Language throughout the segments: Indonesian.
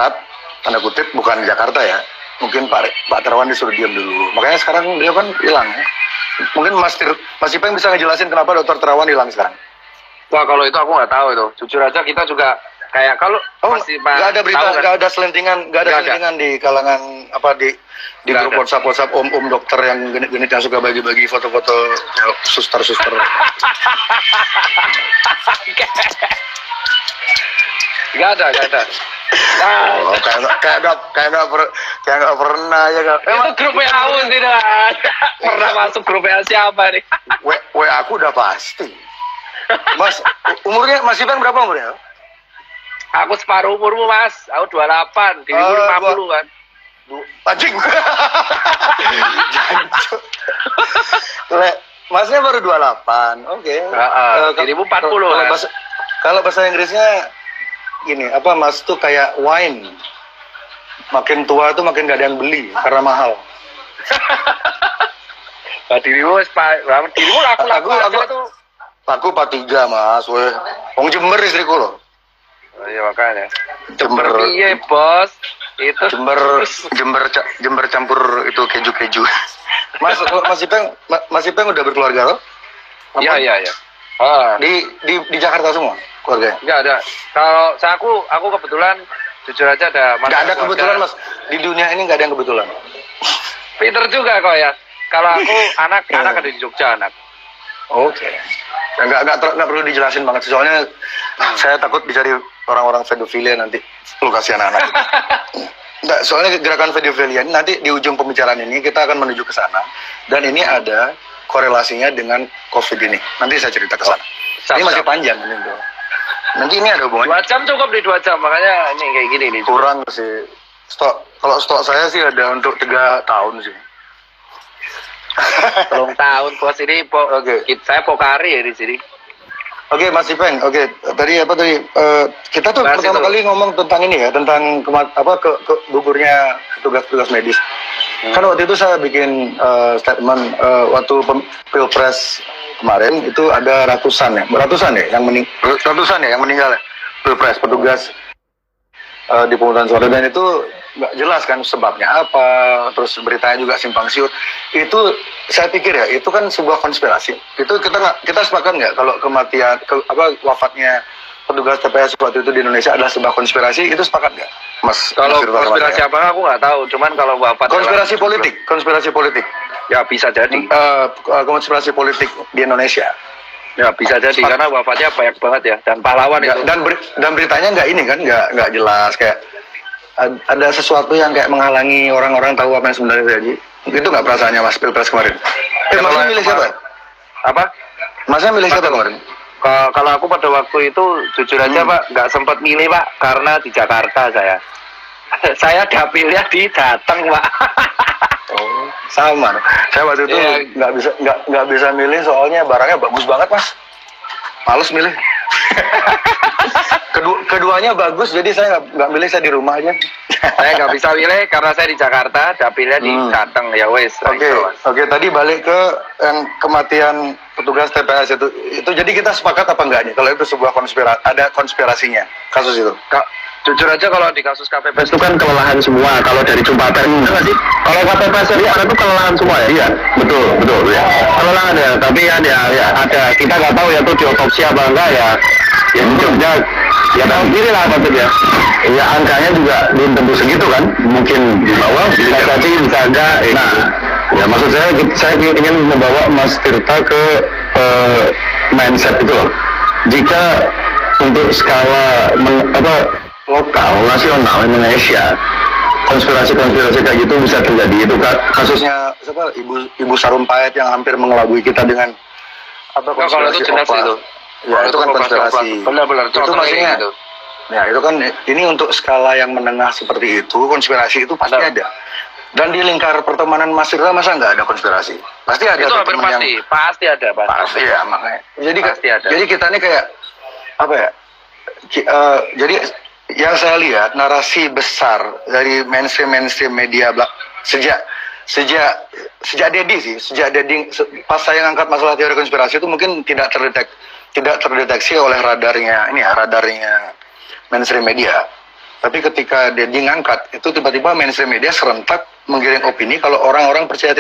pusat, tanda kutip, bukan Jakarta ya. Mungkin Pak Terawan disuruh diam dulu. Makanya sekarang dia kan hilang ya. Mungkin Mas Ipeng bisa ngejelasin kenapa Dr. Terawan hilang sekarang. Wah, kalau itu aku nggak tahu itu. Jujur aja kita juga kayak kalau masih nggak ada berita, nggak ada selentingan di kalangan di grup WhatsApp om dokter yang genit yang suka bagi-bagi foto-foto suster. Nggak ada. Oh, kayak nggak pernah ya kan. Itu grup WA tidak pernah masuk grup WA siapa nih? WA aku udah pasti. Mas, umurnya Mas Ipeng berapa umurnya? Aku separuh umurmu, Mas. Aku 28, dirimu 50 kan. Anjing. Masnya baru 28. Oke. Dirimu 40 kan. Kalau bahasa Inggrisnya gini, Mas tuh kayak wine. Makin tua tuh makin gak ada yang beli karena mahal. Dirimu aku 43 Mas, weh. Wong Jember istriku loh. Oh iya makanya. Jember piye, Bos? Itu Jember campur itu keju. Mas Ipeng udah berkeluarga loh? Iya. Di Jakarta semua keluarganya? Enggak ada. Kalau aku kebetulan jujur aja ada. Nggak ada kebetulan Mas. Di dunia ini nggak ada yang kebetulan. Pinter juga kok ya. Kalau aku anak ada di Jogja anak. Oke. Nggak perlu dijelasin banget. Soalnya saya takut dicari orang-orang pedofilia nanti. Lu kasihan anak. Nggak, soalnya gerakan pedofilia ini nanti di ujung pembicaraan ini kita akan menuju ke sana. Dan ini ada korelasinya dengan COVID ini. Nanti saya cerita ke sana. Ini masih panjang ini bro. Nanti ini ada hubungannya. 2 jam cukup di 2 jam. Makanya ini kayak gini nih. Kurang sih. Kalau stok saya sih ada untuk 3 tahun sih. 3 tahun bos ini. Saya Pokari ya di sini. Oke, Mas Ipeng. Oke, tadi kita tuh pertama kali ngomong tentang ini ya, tentang gugurnya petugas medis. Kan waktu itu saya bikin statement waktu Pilpres kemarin itu ada ratusan ya yang meninggal ya, Pilpres petugas di pemungutan suara, dan itu nggak jelas kan sebabnya apa, terus beritanya juga simpang siur. Itu saya pikir ya itu kan sebuah konspirasi. Itu kita sepakat nggak kalau kematian wafatnya petugas TPS waktu itu di Indonesia adalah sebuah konspirasi? Itu sepakat nggak, Mas? Kalau konspirasi apa aku nggak tahu, cuman kalau wafat konspirasi politik ya bisa jadi konspirasi politik di Indonesia. Ya bisa jadi karena wafatnya banyak banget ya, dan pahlawan itu. Dan beritanya nggak jelas, kayak ada sesuatu yang kayak menghalangi orang-orang tahu apa yang sebenarnya terjadi. Itu nggak perasaannya Mas Pilpres kemarin? Masnya milih siapa? Apa? Masnya milih siapa kemarin? Kalau aku pada waktu itu jujur aja Pak, nggak sempat milih Pak, karena di Jakarta saya dapilnya di Jateng Pak. Oh, sama. Saya waktu itu nggak bisa milih soalnya barangnya bagus banget Mas. Males milih. Keduanya bagus, jadi saya nggak milih, saya di rumah aja. Saya nggak bisa milih karena saya di Jakarta, dapilnya di Jateng ya wes. Oke. Tadi balik ke yang kematian petugas TPS itu jadi kita sepakat apa enggak nih kalau itu sebuah ada konspirasinya kasus itu? Jujur aja kalau di kasus KPPS itu kan kelelahan semua. Kalau dari Jumatan sih, kalau KPPS itu kelelahan semua ya. Iya, betul ya. Kelelahan ya, tapi ya ada, kita nggak tahu ya tuh diotopsi apa enggak ya. Ya hidupnya ya tahu sendiri lah maksudnya. Ya angkanya juga belum tentu segitu kan. Mungkin di bawah bisa jadi bisa enggak. Nah, ya maksud saya ingin membawa Mas Tirta ke mindset itu loh. Jika untuk skala lokal, nasional Indonesia, konspirasi kayak gitu bisa terjadi. Itu kasusnya Ibu Sarumpait yang hampir mengelabui kita dengan konspirasi itu jelas itu. Ya itu kan konspirasi. Benar. Itu maksudnya gitu. Ya itu kan ini untuk skala yang menengah seperti itu, konspirasi itu pasti ada. Dan di lingkar pertemanan Mas Tirta masa nggak ada konspirasi? Pasti ada. Itu hampir pasti ada. Pasti ya makanya. Jadi kita ini kayak apa ya? Jadi yang saya lihat narasi besar dari mainstream media sejak Dedi pas saya ngangkat masalah teori konspirasi itu mungkin tidak terdeteksi oleh radarnya mainstream media. Tapi ketika dia ngangkat, itu tiba-tiba mainstream media serentak menggiring opini kalau orang-orang percaya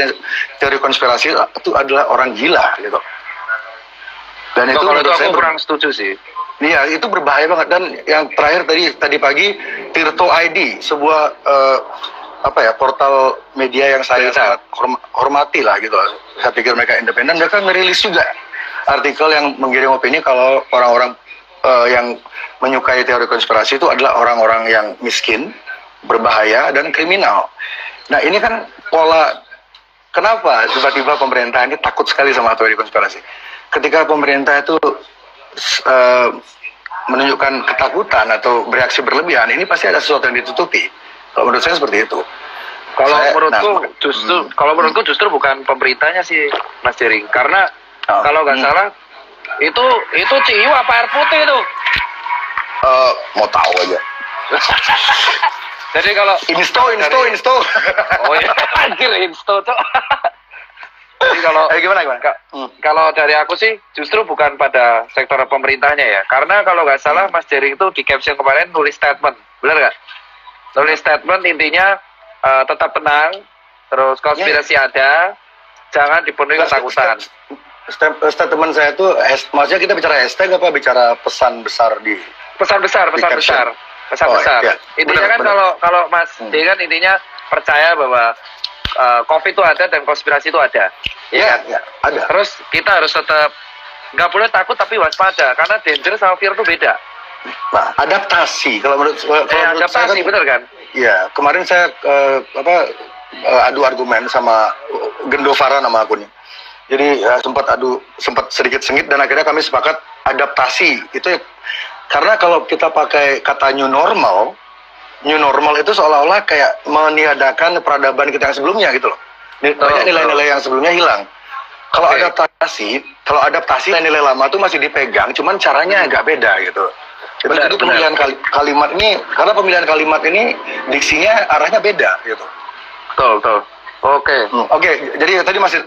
teori konspirasi itu adalah orang gila gitu. Dan itu kalau itu menurut aku saya kurang setuju sih. iya, itu berbahaya banget. Dan yang terakhir tadi pagi, Tirto ID, sebuah portal media yang saya sangat hormati lah gitu. Saya pikir mereka independen, mereka ngerilis juga artikel yang menggiring opini kalau orang-orang yang menyukai teori konspirasi itu adalah orang-orang yang miskin, berbahaya, dan kriminal. Nah ini kan pola, kenapa tiba-tiba pemerintah ini takut sekali sama teori konspirasi? Ketika pemerintah itu menunjukkan ketakutan atau bereaksi berlebihan, ini pasti ada sesuatu yang ditutupi. Kalau menurut saya seperti itu. Kalau menurutku justru bukan pemerintahnya sih, Mas Jering. Karena kalau nggak salah itu ciu apa air putih itu? Mau tahu aja. Jadi kalau Insto. Oh iya, anjir Insto tuh. Jadi kalau kalau dari aku sih justru bukan pada sektor pemerintahnya ya. Karena kalau nggak salah Mas Jering itu di caption kemarin nulis statement, benar nggak? Nulis statement intinya tetap tenang, terus konspirasi ada, jangan dipenuhi ketakutan. Statement saya itu, maksudnya kita bicara hashtag apa bicara pesan besar di Pesan besar. Iya. Intinya kan kalau Mas D kan intinya percaya bahwa COVID itu ada dan konspirasi itu ada. Iya, ada. Terus kita harus tetap nggak boleh takut tapi waspada karena danger sama fear itu beda. Nah, adaptasi kalau menurut Adaptasi saya kan, bener kan? Iya, kemarin saya adu argumen sama Gendovara nama akunnya. Jadi sempat sedikit sengit dan akhirnya kami sepakat adaptasi itu karena kalau kita pakai kata new normal itu seolah-olah kayak meniadakan peradaban kita yang sebelumnya gitu loh. Banyak nilai-nilai yang sebelumnya hilang. Kalau adaptasi nilai lama itu masih dipegang, cuman caranya agak beda gitu. Jadi pemilihan kalimat ini, karena pemilihan kalimat ini diksinya arahnya beda gitu. Betul. Oke, jadi tadi Mas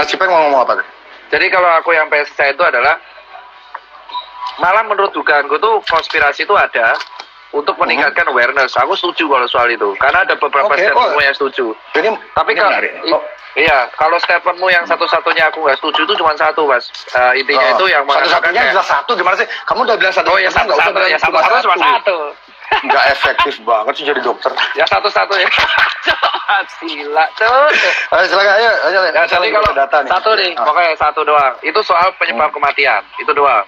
Cipeng mau ngomong apa? Jadi kalau aku yang pengen saya itu adalah malah menurut dugaanku tuh konspirasi itu ada untuk meningkatkan awareness. Aku setuju kalau soal itu karena ada beberapa statementmu yang setuju. Tapi kalau statementmu yang satu-satunya aku nggak setuju itu cuma satu, Mas. Intinya itu yang satu-satunya jelas satu gimana sih? Kamu udah bilang satu. Oh ya satu-satu cuma satu. Nggak efektif banget sih jadi dokter. Ya satu-satunya. Gila tuh. Silakan ayo. Ya, jadi kalau data nih. Satu nih, pokoknya satu doang. Itu soal penyebab kematian, itu doang.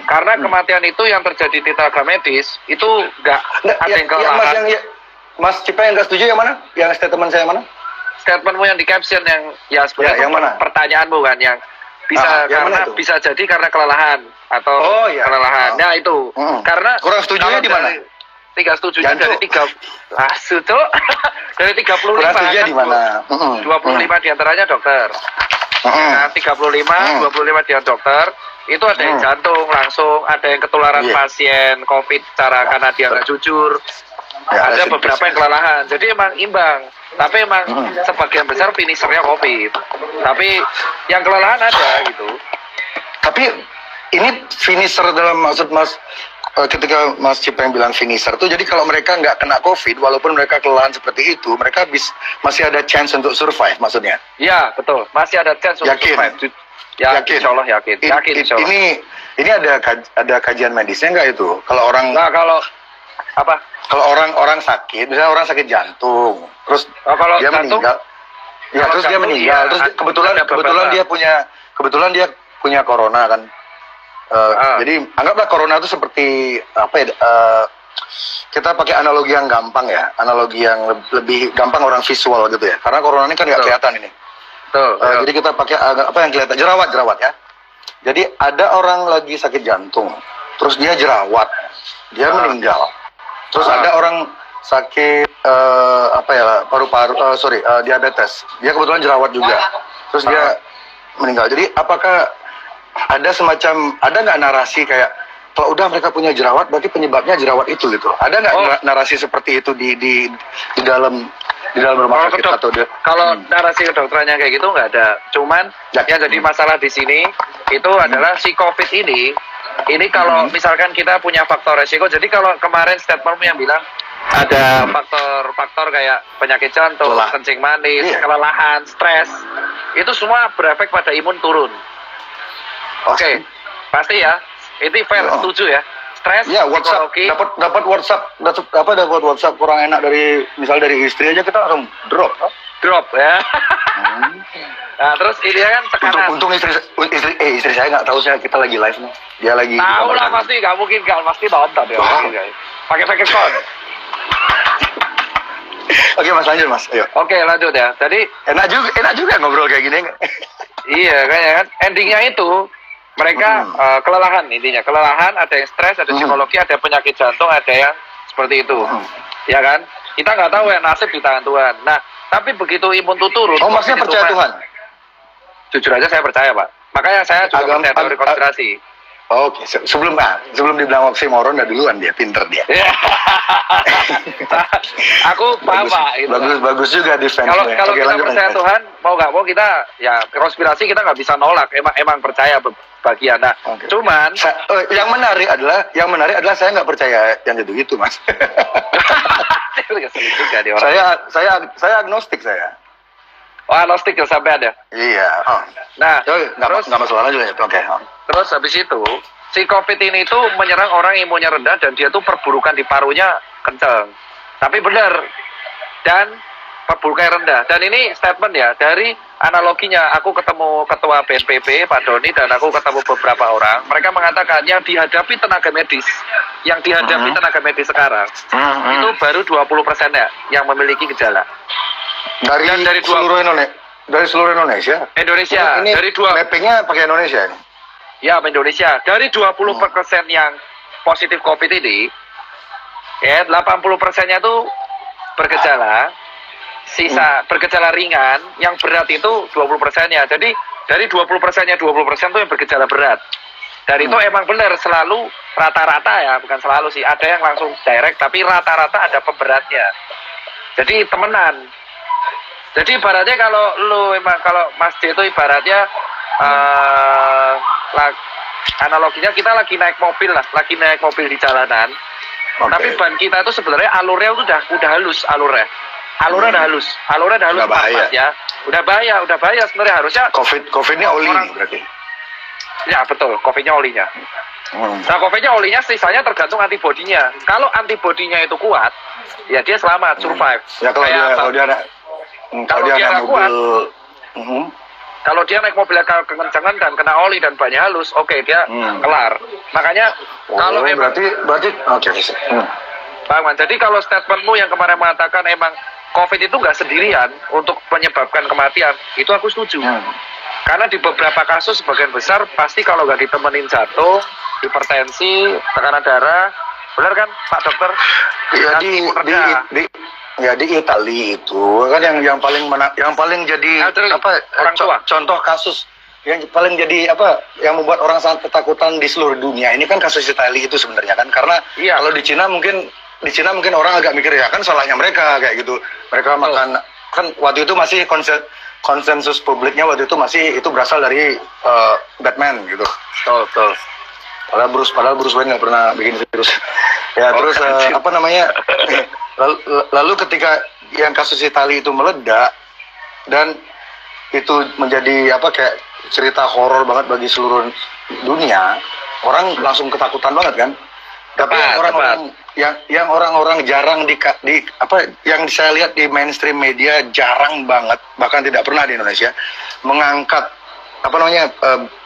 Karena kematian itu yang terjadi di tenaga medis itu nggak ada yang kelelahan. Mas Cipeng yang nggak setuju yang mana? Yang statement saya yang mana? Statementmu yang di caption yang sebenarnya yang mana? Pertanyaanmu kan yang bisa bisa jadi karena kelelahan atau kelelahan. Nah itu karena kurang setujunya di mana? Tiga setujunya dari 3 dari 35 kan, di mana? 25 diantaranya dokter. Nah, 35 diantaranya dokter itu ada yang jantung langsung, ada yang ketularan pasien COVID karena dia nggak jujur, ada beberapa yang kelelahan. Jadi emang imbang, tapi emang sebagian besar finishernya COVID. Tapi yang kelelahan ada gitu. Tapi ini finisher dalam maksud Mas ketika Mas Cipeng bilang finisher tuh, jadi kalau mereka nggak kena COVID, walaupun mereka kelelahan seperti itu, mereka masih ada chance untuk survive maksudnya? Iya, betul. Masih ada chance untuk survive. Yakin? Insya Allah yakin. Insya Allah. Ini ada kajian medisnya nggak itu? Kalau orang Kalau orang sakit, misalnya orang sakit jantung, terus dia meninggal, terus dia meninggal, terus kebetulan dia punya corona kan. Jadi anggaplah corona itu seperti kita pakai analogi yang gampang ya, analogi yang lebih gampang orang visual gitu ya, karena corona ini kan nggak kelihatan ini. Jadi kita pakai yang kelihatan, jerawat ya. Jadi ada orang lagi sakit jantung, terus dia jerawat, dia meninggal. Terus ada orang sakit diabetes, dia kebetulan jerawat juga, terus dia meninggal. Jadi apakah ada nggak narasi kayak kalau udah mereka punya jerawat berarti penyebabnya jerawat itu gitu? Ada nggak narasi seperti itu di dalam rumah sakit atau kalau narasi kedokterannya kayak gitu nggak ada. Cuman yang jadi masalah di sini itu adalah si COVID ini kalau misalkan kita punya faktor resiko. Jadi kalau kemarin statementmu yang bilang ada faktor-faktor kayak penyakit jantung, Lelah. kencing manis, Iya. kelelahan, stres, itu semua berefek pada imun turun. Oke, pasti ya, itu fair, Oh. setuju ya. Stres, Ya, WhatsApp psikologi, dapat dapat WhatsApp kurang enak dari misal dari istri aja kita langsung drop. drop ya. Hmm. Nah, terus ini kan tekanan. Untung istri saya nggak tahu kita lagi live nih. Dia lagi di Tahu kamar lah mandi. pasti, nggak mungkin nggak pasti nonton ya. Wah. Pakai account. Oke Mas, lanjut Mas. Ayo. Oke, lanjut ya. Jadi Enak juga ngobrol kayak gini. iya kayaknya kan endingnya itu mereka kelelahan, intinya kelelahan, ada yang stres, ada psikologi, ada penyakit jantung, ada yang seperti itu, ya kan? Kita nggak tahu ya, nasib di tangan Tuhan. Nah, tapi begitu imun tuh turun, Oh, maksudnya COVID itu percaya Tuhan? jujur aja saya percaya, Pak. Makanya saya juga percaya teori konspirasi. Oke, sebelum dibilang oksimoron udah duluan dia, pinter dia. Iya. Aku paham, Pak. Itu. Bagus juga defense. Kalau kita percaya Tuhan, mau nggak mau kita ya konspirasi kita nggak bisa nolak. Emang percaya bagian. Nah, Oke. cuman yang menarik adalah saya nggak percaya yang gitu Mas. Keselin juga nih orang. saya agnostik saya. Oh, agnostik ya sampai ada. Iya. Oh. Nah, Terus nggak masalah aja ya. Oke. terus habis itu si COVID ini tuh menyerang orang imunnya rendah dan dia tuh perburukan di parunya kenceng. Tapi benar. Dan perburukannya rendah. Dan ini statement ya dari analoginya. Aku ketemu ketua BNPB Pak Doni dan aku ketemu beberapa orang. Mereka mengatakan yang dihadapi tenaga medis, tenaga medis sekarang itu baru 20%-nya yang memiliki gejala. Dari seluruh Indonesia. Indonesia Ini dari dua mappingnya pakai Indonesia ini. ya Indonesia dari 20% yang positif COVID ini ya 80%-nya tuh bergejala, sisa bergejala ringan, yang berat itu 20%-nya. Jadi dari 20%-nya 20% tuh yang bergejala berat. Dari itu emang benar selalu rata-rata ya, bukan selalu sih, ada yang langsung direct tapi rata-rata ada pemberatnya. Jadi temenan. Jadi ibaratnya kalau Mas D itu ibaratnya analoginya kita lagi naik mobil di jalanan. Oke. Tapi ban kita itu sebenarnya alurnya itu udah halus alurnya udah halus Udah bahaya. pas, ya. Udah bahaya sebenarnya harusnya. COVID-nya oli nih berarti. Ya betul, COVID-nya olinya. Nah, COVID-nya olinya sisanya tergantung antibodinya. Kalau antibodinya itu kuat, ya dia selamat, survive. Ya kalau dia naik mobil. Kalau dia naik mobil kekencangan dan kena oli dan bannya halus, oke, dia kelar. Makanya kalau emang berarti oke. Bang Man, jadi kalau statementmu yang kemarin mengatakan emang COVID itu nggak sendirian untuk menyebabkan kematian, itu aku setuju. Karena di beberapa kasus sebagian besar pasti kalau nggak ditemenin jantung, hipertensi, tekanan darah, benar kan Pak Dokter? Ya di Italia itu kan yang paling jadi orang tua. Contoh kasus yang paling jadi yang membuat orang sangat ketakutan di seluruh dunia ini kan kasus Italia itu sebenarnya kan, karena kalau di Cina mungkin orang agak mikir ya kan salahnya mereka kayak gitu, mereka makan kan waktu itu masih konsensus publiknya waktu itu masih itu berasal dari Batman gitu. Betul. Padahal Bruce Wayne nggak pernah bikin virus. Ya terus lalu ketika yang kasus Italia itu meledak dan itu menjadi kayak cerita horor banget bagi seluruh dunia, orang langsung ketakutan banget kan. Tapi yang orang-orang jarang yang saya lihat di mainstream media jarang banget, bahkan tidak pernah di Indonesia mengangkat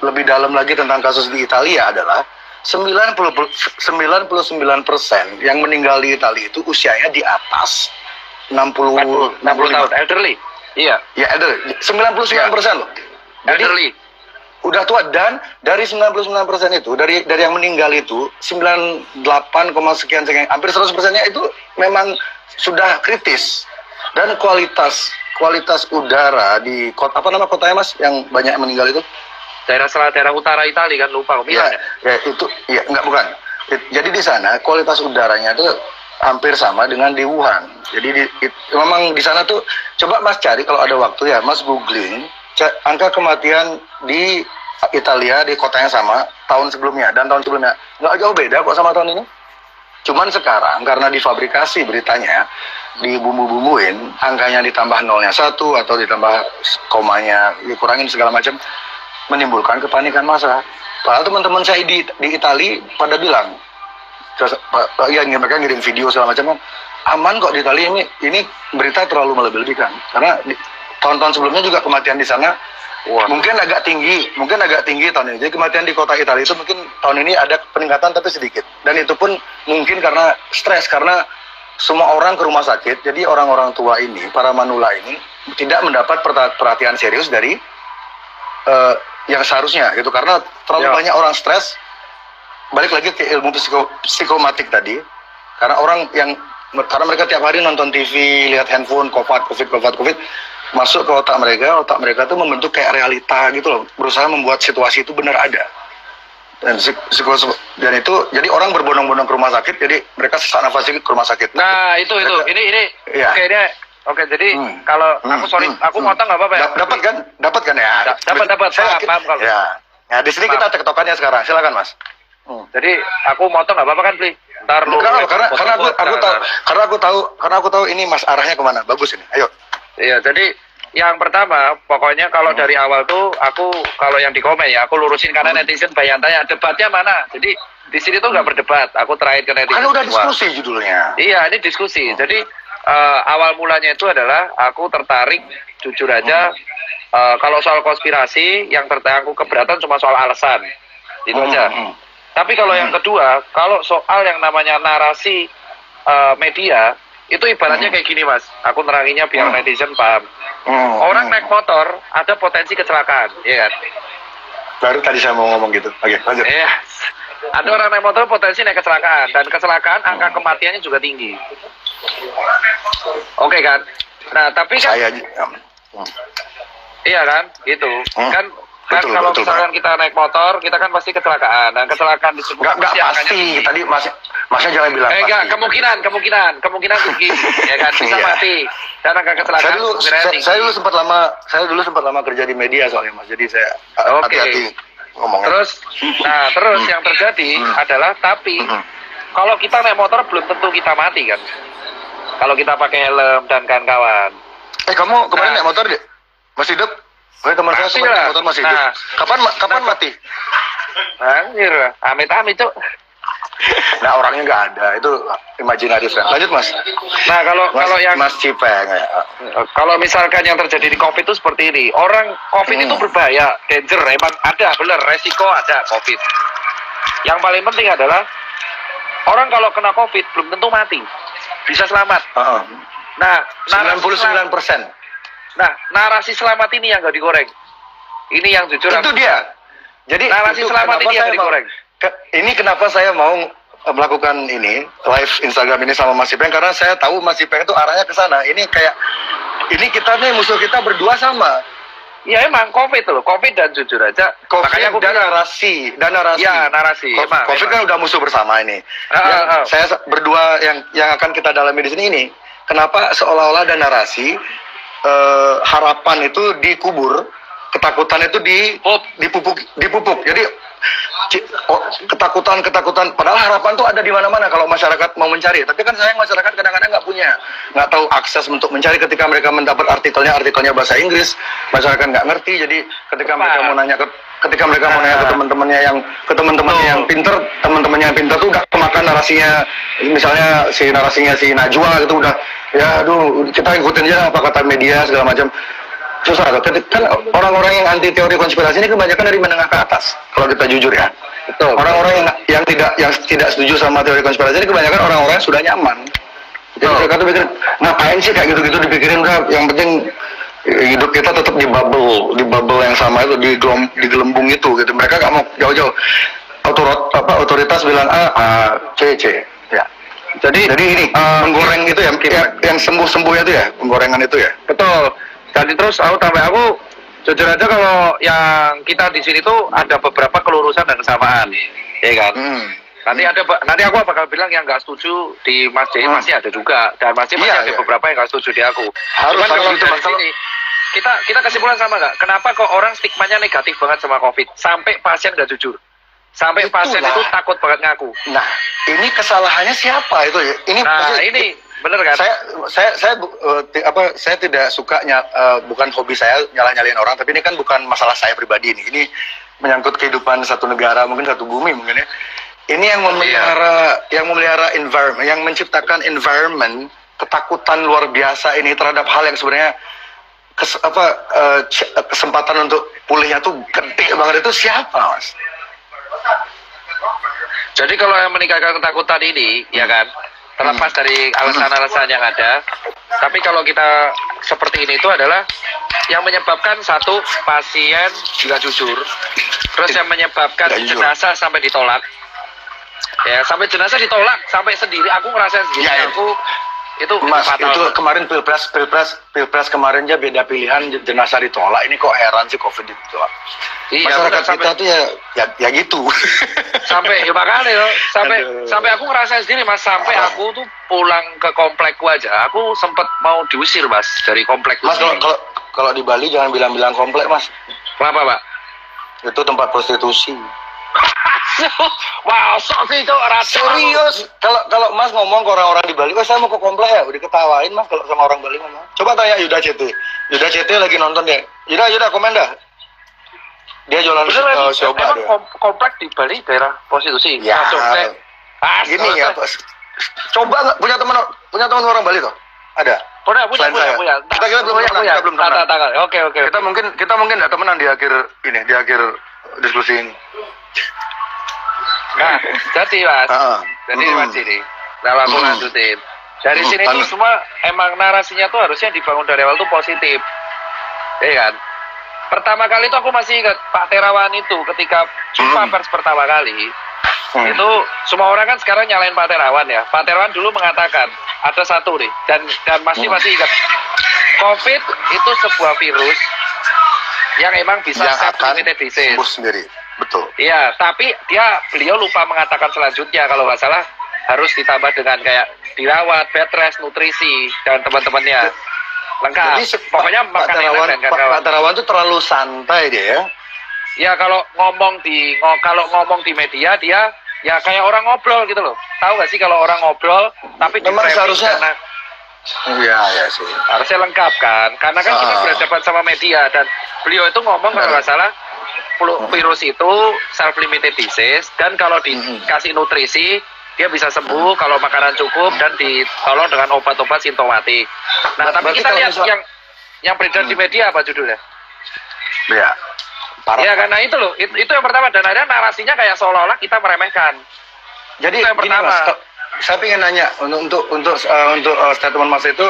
lebih dalam lagi tentang kasus di Italia adalah 99% yang meninggal di Italia itu usianya di atas 60 tahun, elderly. Iya. Ya, elderly. 99% loh. Elderly. Udah tua, dan dari 99% itu dari yang meninggal itu 98, sekian hampir 100%-nya itu memang sudah kritis. Dan kualitas udara di kota kotanya Mas yang banyak meninggal itu? Daerah utara Italia kan, lupa kok. Bukan. Jadi di sana kualitas udaranya itu hampir sama dengan di Wuhan. Jadi memang di sana tuh, coba Mas cari kalau ada waktu ya, Mas googling angka kematian di Italia di kota yang sama tahun sebelumnya dan tahun sebelumnya, nggak jauh beda kok sama tahun ini. Cuman sekarang karena difabrikasi beritanya, dibumbu-bumbuin, angkanya ditambah nolnya 1 atau ditambah komanya dikurangin segala macam, menimbulkan kepanikan massa. Padahal teman-teman saya di Itali pada bilang, ya mereka ngirim video segala macam, aman kok di Itali, ini berita terlalu melebih-lebihkan. Karena tahun-tahun sebelumnya juga kematian di sana mungkin agak tinggi tahun ini. Jadi kematian di kota Italia itu mungkin tahun ini ada peningkatan tapi sedikit. Dan itu pun mungkin karena stres, karena semua orang ke rumah sakit. Jadi orang-orang tua ini, para manula ini tidak mendapat perhatian serius dari yang seharusnya gitu. Karena terlalu banyak orang stres. Balik lagi ke ilmu psikomatik tadi. Karena mereka tiap hari nonton TV, lihat handphone, COVID, masuk ke otak mereka tuh membentuk kayak realita gitu loh, berusaha membuat situasi itu benar ada. Dan itu jadi orang berbondong-bondong ke rumah sakit, jadi mereka sesak nafas ke rumah sakit. Nah itu ini ya. Oke, jadi kalau aku motong nggak apa-apa ya? Dapat kan ya? Dapat, paham kalau. Ya. Nah di sini kita tektokannya sekarang, silakan Mas. Jadi aku motong nggak apa-apa kan, Pli? Ntar lu. Karena aku tahu ini Mas arahnya kemana, bagus ini. Ayo. Iya, jadi yang pertama, pokoknya kalau dari awal tuh aku kalau yang di komen ya, aku lurusin karena netizen banyak tanya debatnya mana. Jadi di sini tuh nggak berdebat, aku terakhir ke netizen. Kan udah diskusi judulnya. Iya, ini diskusi. Jadi awal mulanya itu adalah aku tertarik, jujur aja, kalau soal konspirasi yang aku keberatan cuma soal alasan, itu aja. Tapi kalau yang kedua, kalau soal yang namanya narasi media, itu ibaratnya kayak gini Mas, aku neranginya biar netizen paham. Orang naik motor ada potensi kecelakaan, ya kan? Baru tadi saya mau ngomong gitu. Oke, lanjut. Iya. Ada orang naik motor potensi naik kecelakaan, dan kecelakaan angka kematiannya juga tinggi. Oke kan? Nah tapi kan iya kan, gitu. Kan betul, kalau betul, misalkan kita naik motor, kita kan pasti kecelakaan, dan kecelakaan disebut nggak pasti. Tadi masnya jangan bilang pasti. Kemungkinan tinggi, ya kan, bisa mati. Dan angka kecelakaan saya dulu sempat lama kerja di media soalnya Mas, jadi saya hati-hati ngomongnya. Terus yang terjadi adalah tapi kalau kita naik motor belum tentu kita mati kan. Kalau kita pakai helm dan kawan-kawan. Kamu kemarin naik motor deh? Masih hidup? Teman saya semua naik motor masih hidup. Kapan mati? Anjir, amit-amit Cuk. Nah orangnya nggak ada, itu imajinatif kan. Lanjut Mas. Nah kalau yang Mas Cipeng ya. Kalau misalkan yang terjadi di COVID itu seperti ini, orang COVID itu berbahaya, danger, emang ada, bener, resiko ada COVID. Yang paling penting adalah orang kalau kena COVID belum tentu mati, bisa selamat. Nah 99%. Nah narasi selamat ini yang nggak digoreng. Ini yang jujur. Itu dia. Jadi narasi selamat ini yang digoreng. Ini kenapa saya mau melakukan ini live Instagram ini sama Mas Ipeng, karena saya tahu Mas Ipeng itu arahnya ke sana. Ini kita nih musuh kita berdua sama. Ya emang COVID loh, COVID dan jujur aja. Makanya aku bilang narasi. Ya narasi. COVID kan udah musuh bersama ini. Saya berdua yang akan kita dalami di sini ini. Kenapa seolah-olah ada narasi harapan itu dikubur, ketakutan itu dipupuk. Jadi ketakutan padahal harapan tuh ada di mana-mana kalau masyarakat mau mencari. Tapi kan sayang masyarakat kadang-kadang nggak tahu akses untuk mencari. Ketika mereka mendapat artikelnya bahasa Inggris, masyarakat nggak ngerti. Jadi ketika mereka mau nanya ke teman-temannya yang pinter, teman-temannya yang pinter tuh nggak kemakan narasinya. Misalnya narasinya si Najwa gitu udah, ya aduh kita ikutin aja apa kata media segala macam. Susah, kan orang-orang yang anti teori konspirasi ini kebanyakan dari menengah ke atas. Kalau kita jujur ya, betul. Orang-orang yang tidak setuju sama teori konspirasi ini kebanyakan orang-orang yang sudah nyaman. Jadi mereka tuh pikir ngapain sih kayak gitu-gitu dipikirin, udah yang penting hidup kita tetap di bubble yang sama itu, di gelembung itu gitu. Mereka nggak mau jauh-jauh. Otoritas bilang A, C. Ya. Jadi ini menggoreng itu ya, yang sembuh itu ya, penggorengan itu ya. Betul. Dan terus aku jujur aja kalau yang kita di sini tuh ada beberapa kelurusan dan kesamaan, ya kan? Nanti aku bakal bilang yang nggak setuju di Mas J masih ada juga, dan masih ada beberapa yang nggak setuju di aku. Cuman kalau dari sini kita kesimpulan sama nggak? Kenapa kok orang stigmanya negatif banget sama COVID sampai pasien nggak jujur? Sampai pasien Itulah. itu takut banget ngaku. Nah, ini kesalahannya siapa itu ya? Ini Nah, maksudnya- ini bener kan? Saya tidak suka bukan hobi saya nyalain orang, tapi ini kan bukan masalah saya pribadi ini. Ini menyangkut kehidupan satu negara, mungkin satu bumi mungkin ya. Ini yang memelihara environment, yang menciptakan environment ketakutan luar biasa ini terhadap hal yang sebenarnya kesempatan untuk pulihnya tuh gede banget, itu siapa, Mas? Jadi kalau yang meningkatkan ketakutan ini, ya kan, terlepas dari alasan-alasan yang ada, tapi kalau kita seperti ini itu adalah yang menyebabkan satu, pasien juga jujur, terus yang menyebabkan Tidak jujur. jenazah sampai ditolak, ya sampai jenazah ditolak, sampai sendiri, aku ngerasain sendiri, Ya, ya. aku itu Mas, fatal. itu kemarin pilpres kemarin aja beda pilihan, jenazah ditolak. Ini kok heran sih COVID ditolak. Iya, Masyarakat benar, kita tuh ya gitu. sampai ya makanya loh, Aduh. sampai aku ngerasain sendiri Mas, sampai aku tuh pulang ke komplekku aja, aku sempet mau diusir Mas dari komplekku. Mas, sendiri. kalau di Bali jangan bilang-bilang komplek, Mas. Kenapa Pak? Itu tempat prostitusi. Wow, sok sih itu racun. Serius, kalau Mas ngomong ke orang-orang di Bali, oh saya mau ke komplek ya, udah ketawain Mas kalau sama orang Bali ngomong. Coba tanya Yuda CT. Yuda CT lagi nonton ya. Yuda komen dah. Dia jualan Bener, sioba emang dia. komplek di Bali daerah prostitusi. Ya. Masuk, Teh. Gini ya, coba nggak punya teman orang Bali toh? Ada. Punya. Selain saya. Kita belum temenan, kita belum temenan. Oke. Kita mungkin nggak temenan di akhir diskusi ini. Nah, jadi Mas. Heeh. Jadi Mas ini, kalau aku lanjutin. Dari sini tuh Lanjut. semua emang narasinya tuh harusnya dibangun dari awal tuh positif. Ya kan? Pertama kali tuh aku masih ingat Pak Terawan itu ketika jumpa pers pertama kali. Itu semua orang kan sekarang nyalain Pak Terawan ya. Pak Terawan dulu mengatakan ada satu nih dan masih ingat, COVID itu sebuah virus yang emang bisa yang akan self-limited disease. sembuh sendiri. Betul. Iya, tapi beliau lupa mengatakan selanjutnya kalau nggak salah harus ditambah dengan kayak dirawat, bed rest, nutrisi dan teman-temannya lengkap. Jadi Pokoknya Pak makan enak Terawan, dan kawan-kawan. Pak Terawan tuh terlalu santai dia ya. Ya kalau ngomong di media dia ya kayak orang ngobrol gitu loh. Tahu nggak sih kalau orang ngobrol tapi Memang di-framing seharusnya- karena Iya ya sih. harusnya lengkap kan, karena kan kita berhadapan sama media dan beliau itu ngomong kalau nggak salah virus itu self limited disease dan kalau dikasih nutrisi dia bisa sembuh kalau makanan cukup dan ditolong dengan obat-obat simptomatik. Nah, tapi Berarti kita kalau lihat misal- yang beredar di media apa judulnya? Iya. Parah. Ya karena itu loh, itu yang pertama dan akhirnya narasinya kayak seolah-olah kita meremehkan. Jadi Itu yang gini pertama. Mas, saya ingin nanya untuk statement Mas itu,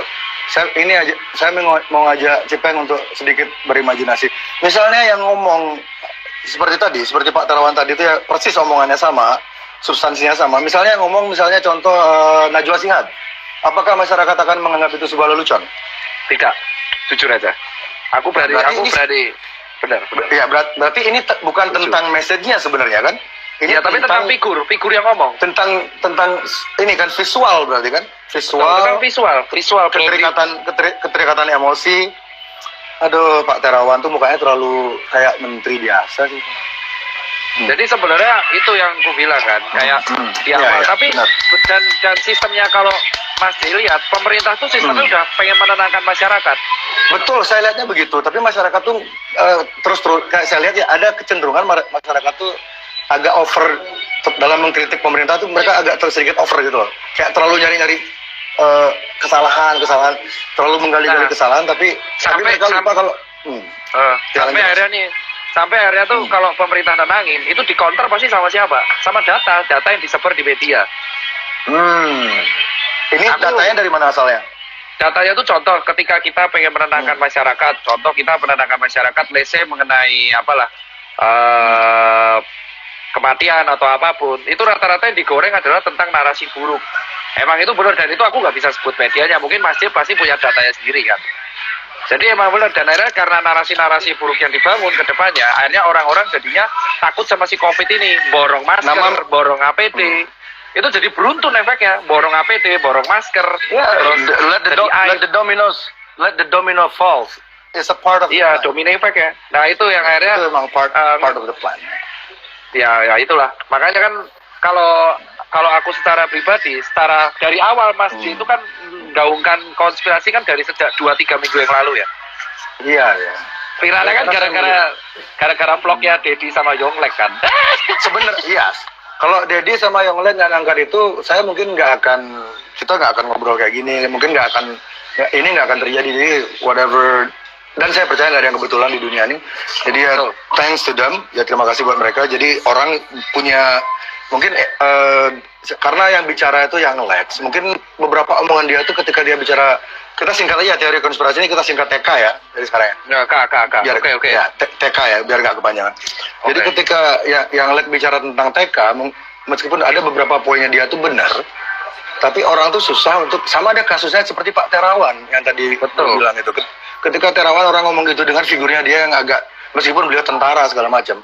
saya mau ngajak Cipeng untuk sedikit berimajinasi. Misalnya yang ngomong seperti Pak Terawan tadi itu ya persis omongannya sama, substansinya sama. Misalnya contoh Najwa Shihab. Apakah masyarakat akan menganggap itu sebuah lelucon? Tidak, jujur aja. Aku berani, benar. Ya berarti ini bukan tentang message-nya sebenarnya kan? Ini Iya, tapi tentang figur yang ngomong. tentang ini kan visual berarti kan? Tentang visual Keterikatan emosi. Aduh, Pak Terawan tuh mukanya terlalu kayak menteri biasa sih. Jadi sebenarnya itu yang aku bilang kan, kayak di awal. Iya, Tapi benar. dan sistemnya kalau Mas lihat, pemerintah tuh sistemnya udah pengen menenangkan masyarakat. Betul, saya lihatnya begitu. Tapi masyarakat tuh terus kayak saya lihat ya ada kecenderungan masyarakat tuh agak over dalam mengkritik pemerintah tuh, mereka agak sedikit over gitu loh. Kayak terlalu nyari-nyari kesalahan, terlalu menggali-gali kesalahan, tapi mereka lupa kalau Sampai akhirnya tuh kalau pemerintah tenangin, itu di counter pasti sama siapa? Sama data yang disebar di media. Ini datanya dari mana asalnya? Datanya tuh contoh ketika kita pengen menenangkan masyarakat, contoh kita menenangkan masyarakat, let's say mengenai kematian atau apapun, itu rata-rata yang digoreng adalah tentang narasi buruk. Emang itu benar dan itu aku nggak bisa sebut medianya, mungkin Mas Dil pasti punya datanya sendiri kan. Jadi emang benar dan akhirnya karena narasi-narasi buruk yang dibangun ke depannya, akhirnya orang-orang jadinya takut sama si COVID ini, borong masker, borong APD. Itu jadi beruntun efeknya, borong APD, borong masker. Let the domino falls. It's a part of the plan. Domino effect ya. Nah itu yang akhirnya Itu memang part of the plan. Ya itulah. Makanya kan kalau aku secara pribadi, secara dari awal Mas J itu kan menggaungkan konspirasi kan dari sejak 2-3 minggu yang lalu ya. Iya, ya. Viralnya kan gara-gara vlognya Dedi sama Yonglek kan. Sebenarnya iya. Kalau Dedi sama Yonglek nggak ngangkat itu, saya mungkin kita nggak akan ngobrol kayak gini. Mungkin ini nggak akan terjadi. Jadi whatever. Dan saya percaya nggak ada yang kebetulan di dunia ini. Jadi ya thanks to them. Ya terima kasih buat mereka. Jadi orang punya mungkin karena yang bicara itu yang Lex. Mungkin beberapa omongan dia tuh ketika dia bicara, kita singkat aja teori konspirasi ini, kita singkat TK ya dari sekarang ya. Ya, Biar, oke. Ya, TK ya, biar nggak kepanjangan. Jadi ketika yang Lex bicara tentang TK, meskipun ada beberapa poinnya dia tuh benar, tapi orang tuh susah untuk, sama ada kasusnya seperti Pak Terawan yang tadi bilang itu. Ketika Terawan orang ngomong gitu dengan figurnya dia yang agak, meskipun beliau tentara segala macam.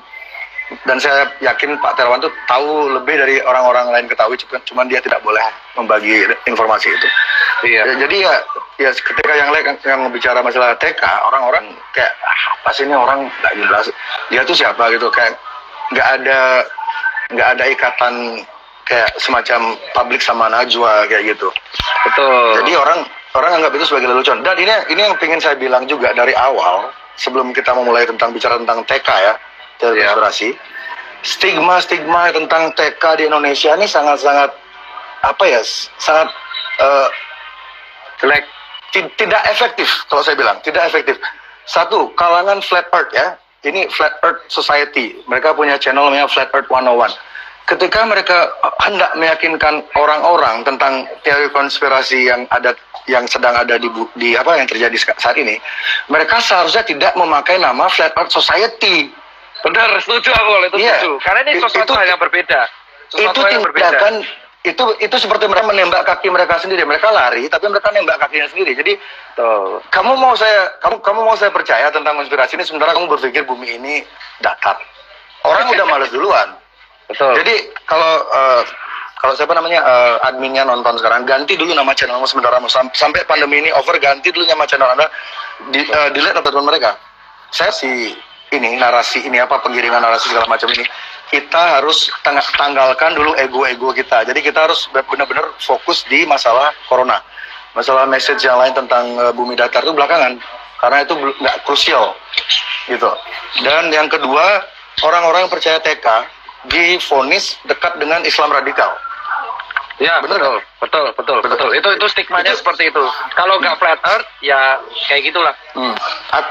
Dan saya yakin Pak Terawan tuh tahu lebih dari orang-orang lain ketahui, cuman dia tidak boleh membagi informasi itu. Iya. Jadi ya ketika yang bicara masalah TK, orang-orang kayak apa sih ini orang nggak jelas. Dia tuh siapa gitu, kayak nggak ada ikatan kayak semacam publik sama Najwa kayak gitu. Betul. Jadi orang anggap itu sebagai lelucon. Dan ini yang pengen saya bilang juga dari awal, sebelum kita memulai bicara tentang TK ya, teori konspirasi. Stigma tentang TK di Indonesia ini sangat-sangat sangat jelek. Tidak efektif kalau saya bilang, tidak efektif. Satu, kalangan Flat Earth ya. Ini Flat Earth Society. Mereka punya channel namanya Flat Earth 101. Ketika mereka hendak meyakinkan orang-orang tentang teori konspirasi yang sedang ada di apa yang terjadi saat ini, mereka seharusnya tidak memakai nama Flat Earth Society. Benar, setuju aku itu setuju. Karena ini sesuatu hal yang berbeda. Itu seperti mereka menembak kaki mereka sendiri. Mereka lari, tapi mereka nembak kakinya sendiri. Jadi, kamu mau saya percaya tentang konspirasi ini, sementara kamu berpikir bumi ini datar. Orang udah males duluan. Betul. Jadi kalau siapa namanya adminnya nonton sekarang, ganti dulu nama channelmu sementara sampai pandemi ini over, ganti dulu nama channel Anda, delete teman mereka. Saya narasi ini penggiringan narasi segala macam ini, kita harus tanggalkan dulu ego kita. Jadi kita harus benar-benar fokus di masalah corona, masalah message yang lain tentang bumi datar itu belakangan, karena itu nggak krusial gitu. Dan yang kedua, orang-orang yang percaya TK divonis dekat dengan Islam radikal. Ya, betul. Itu stigmanya seperti itu. Kalau nggak flat earth, ya kayak gitulah.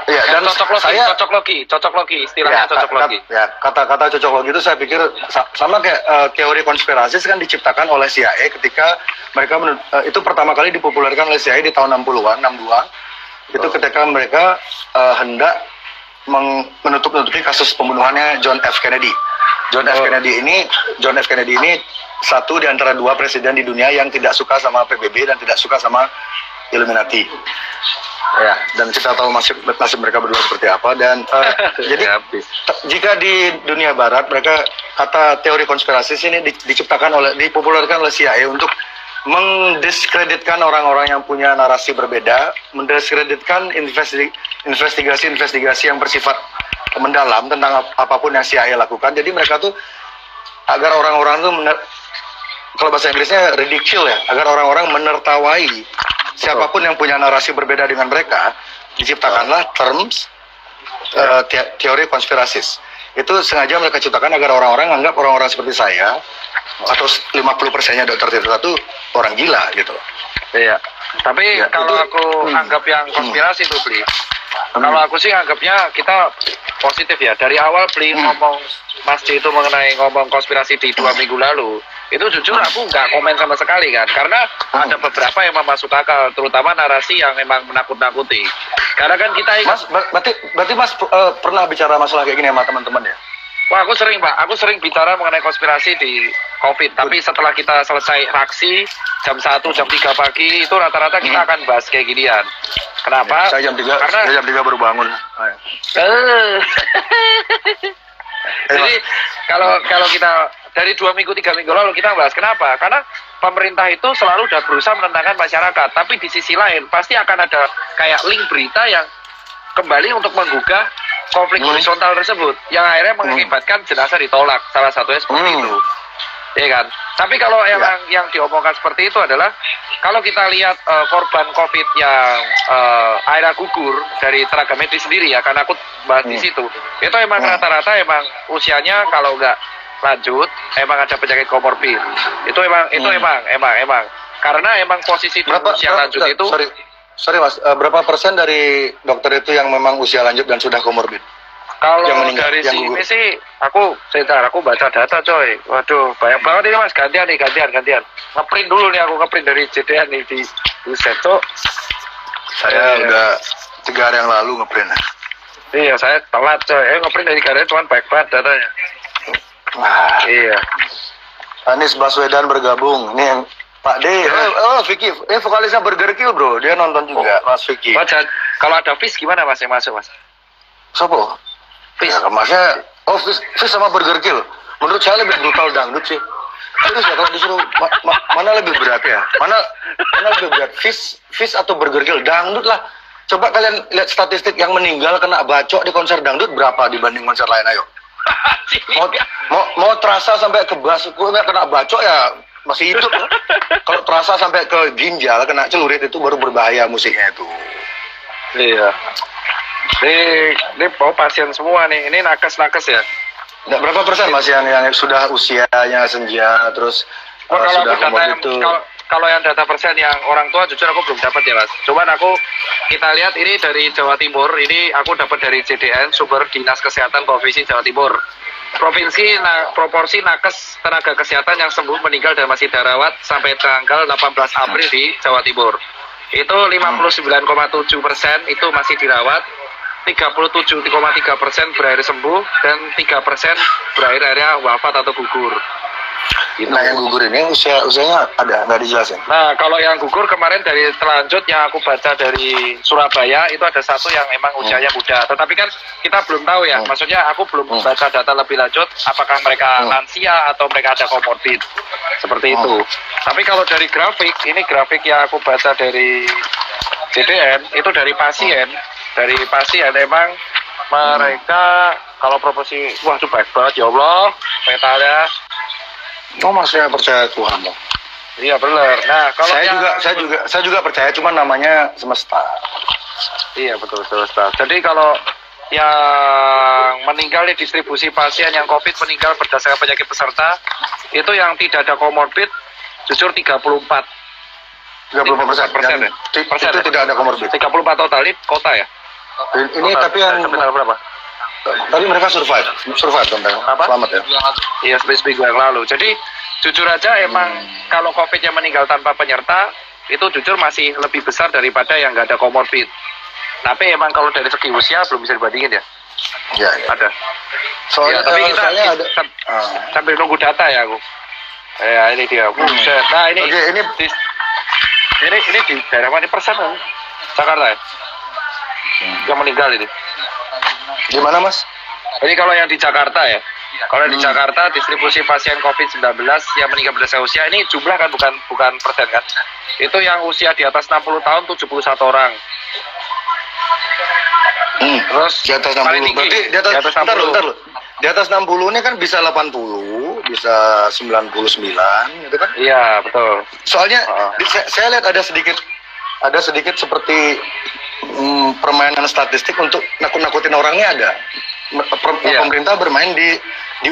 Ya, dan cocok logi, istilahnya cocok logi. Ya, kata-kata cocok logi itu saya pikir sama kayak teori konspirasi kan diciptakan oleh CIA ketika mereka itu pertama kali dipopulerkan oleh CIA di tahun 60-an, 62. Itu ketika mereka hendak menutupi kasus pembunuhannya John F. Kennedy. John F. Kennedy ini satu di antara dua presiden di dunia yang tidak suka sama PBB dan tidak suka sama Illuminati. Ya, dan kita tahu nasib mereka berdua seperti apa. Dan jadi jika di dunia Barat mereka kata teori konspirasi ini dipopulerkan oleh CIA untuk mendiskreditkan orang-orang yang punya narasi berbeda, mendiskreditkan investigasi yang bersifat mendalam tentang apapun yang CIA lakukan. Jadi mereka tuh agar orang-orang tuh kalau bahasa Inggrisnya ridicule ya, agar orang-orang menertawai siapapun yang punya narasi berbeda dengan mereka, diciptakanlah terms teori konspirasis. Itu sengaja mereka ciptakan agar orang-orang anggap orang-orang seperti saya atau 50%-nya Dr. Tirta itu orang gila gitu. Iya. Tapi ya, kalau aku anggap yang konspirasi itu Bli. Kalau aku sih anggapnya kita positif ya. Dari awal Bli ngomong Mas J itu mengenai ngomong konspirasi di 2 minggu lalu, itu jujur aku nggak komen sama sekali kan, karena ada beberapa yang masuk akal, terutama narasi yang memang menakut-nakuti. Karena kan kita berarti Mas pernah bicara masalah kayak gini sama teman-teman ya? Wah, aku sering bicara mengenai konspirasi di COVID, tapi setelah kita selesai aksi jam 1, jam 3 pagi, itu rata-rata kita akan bahas kayak ginian. Kenapa? Ya, saya jam 3 baru bangun. Jadi kalau kita dari 2 minggu 3 minggu lalu kita bahas kenapa? Karena pemerintah itu selalu udah berusaha menenangkan masyarakat, tapi di sisi lain pasti akan ada kayak link berita yang kembali untuk menggugah konflik horizontal tersebut yang akhirnya mengakibatkan jenazah ditolak, salah satunya seperti itu. Ya kan. Tapi kalau yang diomongkan seperti itu adalah kalau kita lihat korban COVID yang akhirnya gugur dari tenaga medis sendiri ya, karena aku bahas di situ, itu emang rata-rata emang usianya kalau nggak lanjut emang ada penyakit komorbid. Itu emang karena emang posisi di usia lanjut itu. Sorry Mas, berapa persen dari dokter itu yang memang usia lanjut dan sudah komorbid? Kalau meninggal, dari yang sini sih, aku baca data coy. Waduh, banyak banget ini Mas, gantian. Ngeprint dulu nih, aku ngeprint dari JDN nih di Buset, Cok. Saya udah 3 hari yang lalu ngeprint. Iya, saya telat coy. Ngeprint dari 3 hari, cuman baik banget datanya. Wah. Iya. Anies Baswedan bergabung. Ini yang Pak D. Vicky. Vokalisnya Burger Kill bro. Dia nonton juga, Mas Vicky. Baca, kalau ada Fish gimana Mas yang masuk Mas? Sopo? Ya, masnya, Fish sama Burger Kill. Menurut saya lebih brutal dangdut sih. Terus ya kalau disuruh mana lebih berat ya? Mana lebih berat? Fish atau Burger Kill? Dangdut lah. Coba kalian lihat statistik yang meninggal kena bacok di konser dangdut berapa dibanding konser lain, ayo. Mau terasa sampai ke basuknya kena bacok ya masih hidup. Kalau terasa sampai ke ginjal kena celurit itu baru berbahaya musiknya itu. Iya. Ini bawa pasien semua nih. Ini nakes ya. Nah, berapa persen Mas yang sudah usianya senja terus kalau sudah data komorbid yang, itu? kalau yang data persen yang orang tua jujur aku belum dapat ya Mas. Cuman kita lihat ini dari Jawa Timur. Ini aku dapat dari JDN, sumber Dinas Kesehatan Provinsi Jawa Timur. Proporsi nakes tenaga kesehatan yang sembuh meninggal dan masih dirawat sampai tanggal 18 April di Jawa Timur. Itu 59,7% itu masih dirawat, 37,3% berakhir sembuh, dan 3% berakhir akhirnya wafat atau gugur. Nah yang gugur ini usianya ada nggak dijelasin? Nah kalau yang gugur kemarin dari telanjut yang aku baca dari Surabaya itu ada satu yang emang usianya muda. Tetapi kan kita belum tahu ya, maksudnya aku belum baca data lebih lanjut apakah mereka lansia atau mereka ada komorbid seperti itu. Tapi kalau dari grafik, ini grafik yang aku baca dari JDN itu dari pasien emang mereka kalau proporsi, wah itu baik banget ya Allah petanya. Oh maksudnya percaya Tuhan dong. Iya benar. Nah kalau saya juga percaya, cuma namanya semesta. Iya betul. Jadi kalau yang meninggal di distribusi pasien yang COVID meninggal berdasarkan penyakit peserta itu yang tidak ada komorbid jujur 34%. 34%. Itu tidak ada komorbid. 34 total ini kota ya. Ini total, tapi yang berapa? tadi mereka survive tentang selamat ya. Iya, seminggu yang lalu. Jadi jujur aja emang kalau COVID yang meninggal tanpa penyerta itu jujur masih lebih besar daripada yang nggak ada komorbid. Tapi emang kalau dari segi usia belum bisa dibandingin ya. Iya. Ada. Soalnya, tapi kita ada, sambil nunggu data ya aku. Ya ini dia. Nah ini di daerah mana persen? Jakarta ya. Yang meninggal ini. Di mana Mas? Ini kalau yang di Jakarta ya. Kalau di Jakarta distribusi pasien COVID-19 yang meninggal berdasarkan usia ini jumlah kan bukan persen kan. Itu yang usia di atas 60 tahun 71 orang. Terus di atas 60. Berarti di atas 60. Bentar. Di atas 60 ini kan bisa 80, bisa 99 gitu kan? Iya, betul. Soalnya saya lihat ada sedikit seperti permainan statistik untuk nakut-nakutin orangnya ada. Pemerintah bermain di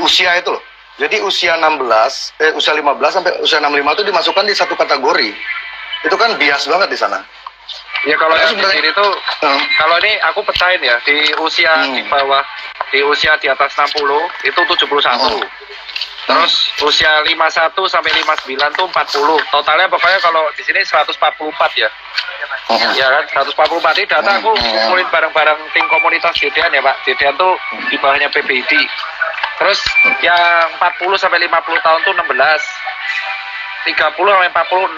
usia itu loh. Jadi usia 15 sampai usia 65 itu dimasukkan di satu kategori. Itu kan bias banget di sana. Ya kalau yang di sini tuh kalau ini aku pecahin ya di usia di bawah, di usia di atas 60 itu 71. Terus usia 51 sampai 59 tuh 40. Totalnya pokoknya kalau di sini 144 ya. Ya kan 144 ini data aku kumpulin bareng-bareng tim komunitas JDN ya Pak. JDN tuh di bawahnya PBID. Terus yang 40 sampai 50 tahun tuh 16. 30 sampai 46,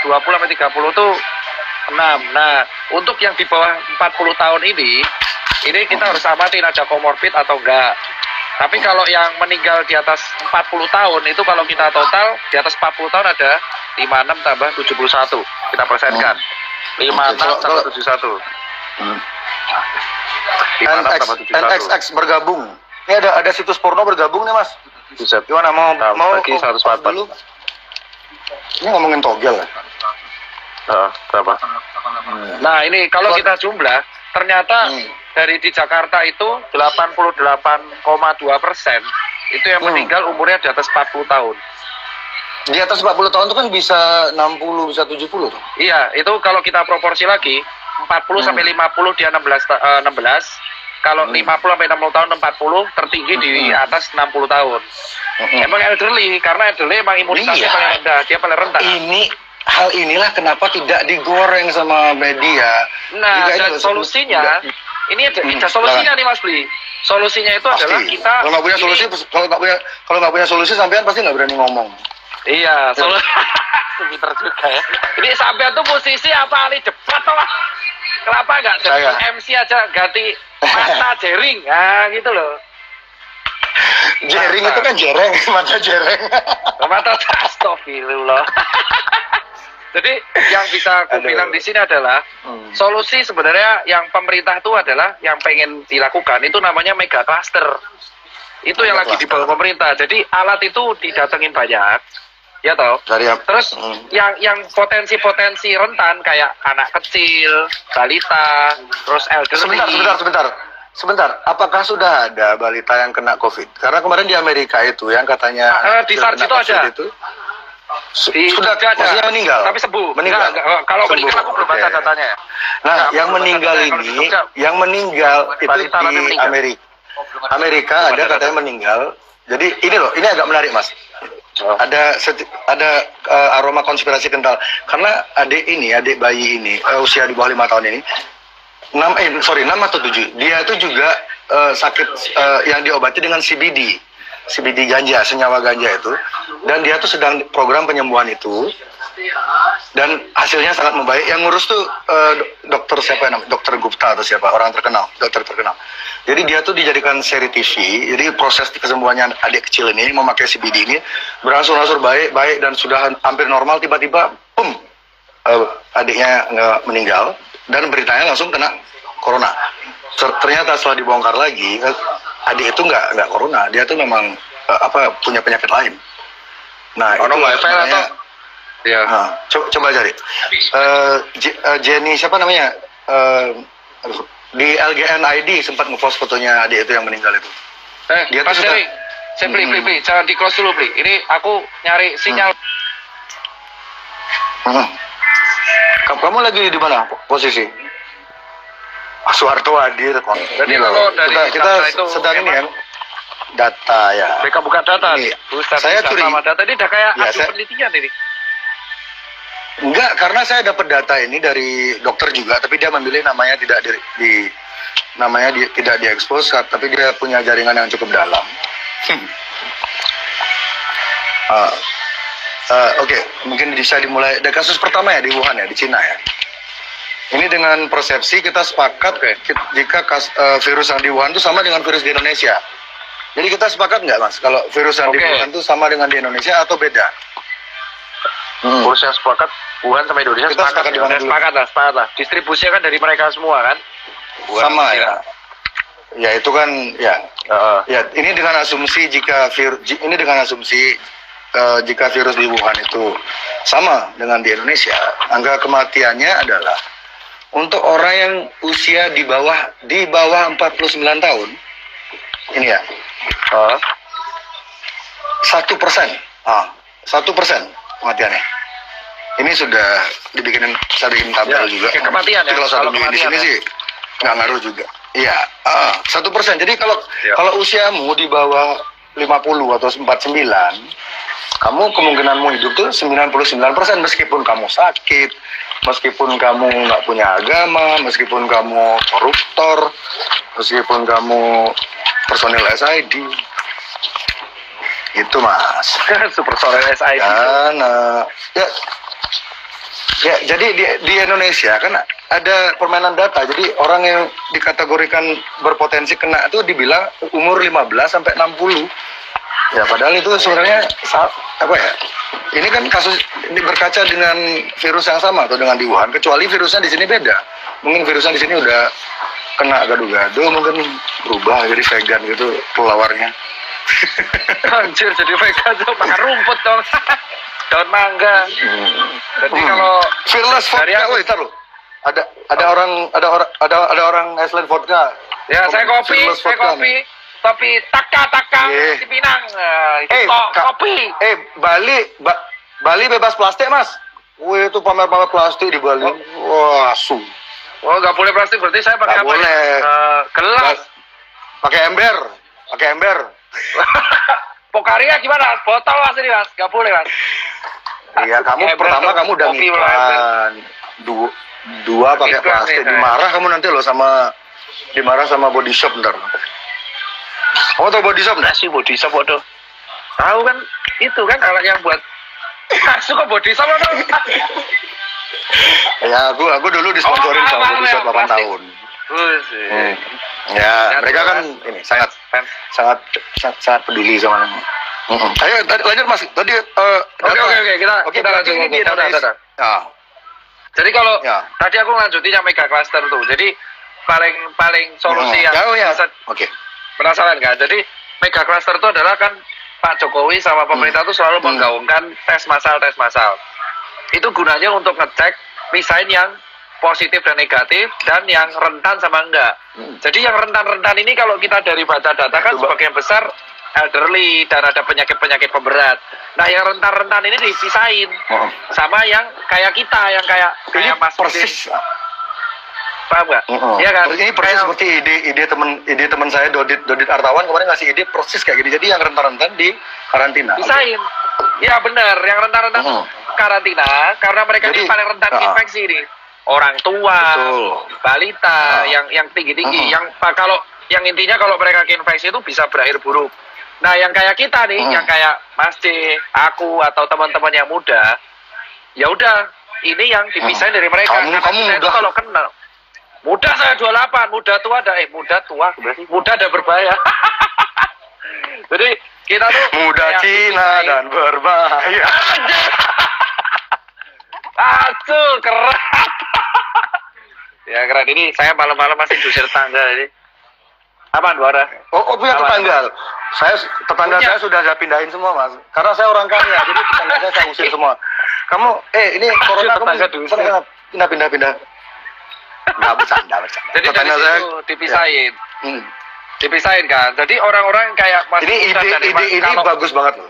20 sampai 30 tuh 6. Nah, untuk yang di bawah 40 tahun ini kita harus amatin ada komorbid atau enggak. Tapi kalau yang meninggal di atas 40 tahun itu kalau kita total di atas 40 tahun ada 56 tambah 71. Kita persenkan. 56 tambah 71. NXX bergabung. Ini ada situs porno bergabung nih Mas. Buset. Gimana mau Bagi 104 dulu? Ini ngomongin togel ya? Berapa? Nah ini kalau kita jumlah, ternyata dari di Jakarta itu 88,2% itu yang meninggal umurnya di atas 40 tahun. Di atas 40 tahun itu kan bisa 60, bisa 70 tuh. Iya, itu kalau kita proporsi lagi 40 sampai 50 dia 16. Kalau 50 sampai 60 tahun 40 tertinggi di atas 60 tahun. Emang elderly karena elderly emang imunitasnya paling rendah, dia paling rentan. Hal inilah kenapa tidak digoreng sama media. Nah, dan solusinya ini ada solusinya nih Mas Bli. Solusinya itu pasti. adalah kita kalau nggak punya solusi, kalau nggak punya solusi sampean pasti nggak berani ngomong. Iya, pinter juga ya. Ini sampean tuh posisi apa ahli debat toh? Kenapa nggak jadi MC aja ganti mata jering? Nah, gitu loh. Jering itu kan jereng, mata jereng. Mata astagfirullah. Jadi yang bisa aku bilang di sini adalah solusi sebenarnya yang pemerintah itu adalah yang pengen dilakukan itu namanya mega cluster. Itu yang lagi dibawa pemerintah. Jadi alat itu didatengin banyak. Ya toh. Terus yang potensi-potensi rentan kayak anak kecil, balita, terus elderly. Sebentar. Apakah sudah ada balita yang kena COVID? Karena kemarin di Amerika itu yang katanya di SARS itu ada. Sudah ada meninggal. Tapi sembuh. Meninggal. Kalau meninggal aku belum baca datanya. Nah, yang meninggal ini, yang meninggal itu di Amerika ada katanya meninggal. Jadi ini loh, ini agak menarik Mas. Ada aroma konspirasi kental karena adik bayi ini usia di bawah 5 tahun ini 6 atau 7 dia itu juga sakit yang diobati dengan CBD ganja, senyawa ganja itu, dan dia tuh sedang program penyembuhan itu dan hasilnya sangat membaik. Yang ngurus tuh dokter siapa namanya, dokter Gupta atau siapa, orang terkenal, dokter terkenal. Jadi dia tuh dijadikan seri TV. Jadi proses kesembuhannya adik kecil ini memakai CBD ini berangsur-angsur baik dan sudah hampir normal. Tiba-tiba adiknya meninggal dan beritanya langsung kena corona. Ternyata setelah dibongkar lagi, adik itu nggak corona, dia tuh memang punya penyakit lain. Nah, itu namanya. Ya. Nah, coba cari. Jenny siapa namanya? Di LGN ID sempat ngepost fotonya adik itu yang meninggal itu. Dia tuh saya beli, jangan di close dulu beli. Ini aku nyari sinyal. Kamu lagi di mana posisi? Soeharto hadir. Jadi kalau dari kita sedang ini kan data ya. Mereka buka data. Saya curiga. Data ini udah kayak penelitian ini. Enggak, karena saya dapat data ini dari dokter juga, tapi dia memilih namanya tidak tidak diekspos, tapi dia punya jaringan yang cukup dalam. Oke, mungkin bisa dimulai dari kasus pertama ya di Wuhan ya, di Cina ya. Ini dengan persepsi kita sepakat jika virus yang di Wuhan itu sama dengan virus di Indonesia. Jadi kita sepakat nggak Mas, kalau virus yang di Wuhan itu sama dengan di Indonesia atau beda? Virus yang sepakat Wuhan sama Indonesia kita sepakat lah. Distribusinya kan dari mereka semua kan. Wuhan sama ya. Ya itu kan ya. Ya ini dengan asumsi jika virus di Wuhan itu sama dengan di Indonesia, angka kematiannya adalah untuk orang yang usia di bawah 49 tahun ini ya 1%. 1% kematiannya. Ini sudah dibikin tabel juga. Kematian ya. Kalau di sini sih nggak ngaruh juga. Iya, 1%. Jadi kalau usiamu di bawah 50 atau 49, kamu kemungkinanmu hidup tuh 99%, meskipun kamu sakit, meskipun kamu nggak punya agama, meskipun kamu koruptor, meskipun kamu personil SID. Itu Mas. Personil SID. Ya, jadi di Indonesia kan ada permainan data. Jadi orang yang dikategorikan berpotensi kena itu dibilang umur 15 sampai 60. Ya padahal itu sebenarnya apa ya? Ini kan kasus ini berkaca dengan virus yang sama atau dengan di Wuhan, kecuali virusnya di sini beda. Mungkin virusnya di sini udah kena gado-gado mungkin berubah jadi vegan gitu pelawarnya. Anjir, jadi vegan tuh makan rumput dong. Daun mangga. Jadi kalau Fearless dari vodka, aku- woi, taruh. Ada orang Iceland vodka. ya saya kopi, Fearless saya vodka kopi, nih. tapi taka Iya. di Pinang. Itu Kak. kopi. Bali bebas plastik, Mas. Wih, itu pamer-pamer plastik di Bali. Wah, asu. Oh, nggak boleh plastik, berarti saya pakai Nggak apa? boleh. Gelas. Pakai ember. Pokaria gimana? Botol mas ini mas, nggak boleh mas. Iya, kamu Ember pertama tuh, kamu udah kopi ngiklan. Dua pakai Iklan plastik. nih, saya. Dimarah kamu nanti loh dimarah sama body shop ntar. Kamu tau body shop nggak? Nasi body shop waduh. Tahu kan? Itu kan alat yang buat masuk ke body shop waduh. Ya, aku dulu disponsorin Oh, sama apa, body shop apa, 8 plastik. tahun. Terus, Ya, Dan mereka kan jelas. ini sangat fans. sangat peduli sama ini. Ayo lanjut Mas. Tadi Oke, kita berarti lanjut. ini di Indonesia. Ya. Jadi kalau Ya. tadi aku lanjutin yang mega cluster tuh. Jadi paling solusi yang ya. bisa Oke. penasaran kan? Jadi mega cluster itu adalah kan Pak Jokowi sama pemerintah tuh selalu menggaungkan tes massal. Itu gunanya untuk ngecek misain yang positif dan negatif dan yang rentan sama enggak. Jadi yang rentan-rentan ini kalau kita dari baca data kan Coba. sebagian besar elderly dan ada penyakit-penyakit pemberat. Nah yang rentan-rentan ini dipisahin sama yang kayak kita, yang kayak Ini Mas persis. paham nggak? Iya kan? Ini persis Kayak- seperti ide teman saya Dodit Artawan kemarin ngasih ide persis kayak gini. Jadi yang rentan-rentan di karantina. Pisahin. Ya benar, yang rentan-rentan karantina karena mereka Jadi, ini paling rentan infeksi nih. Orang tua, Betul. balita, yang tinggi-tinggi, kalau yang intinya kalau mereka infeksi itu bisa berakhir buruk. Nah, yang kayak kita nih, yang kayak Mas C, aku atau teman-teman yang muda, ya udah, ini yang dipisahin dari mereka. Kamu Karena kita itu muda. kalau kenal muda saya 28, muda tua ada berarti muda ada berbahaya. Jadi kita tuh Muda kayak Cina dipisahin. dan berbahaya. Aduh, keren. Ya keren ini saya malam-malam masih dusir tangga ini. Apaan Buara? Oh, punya Apa? tetangga. Tetangga Punya. saya sudah saya pindahin semua, Mas. Karena saya orang kaya, jadi tetangga saya usir semua. Kamu, ini corona kamu Tetangga diusir. pindah. Nggak bercanda. Jadi dari Tetangga saya situ dipisahin. Ya. Dipisahin kan. Jadi orang-orang kayak Mas Ini Musa dan ide ini kalau- bagus banget loh.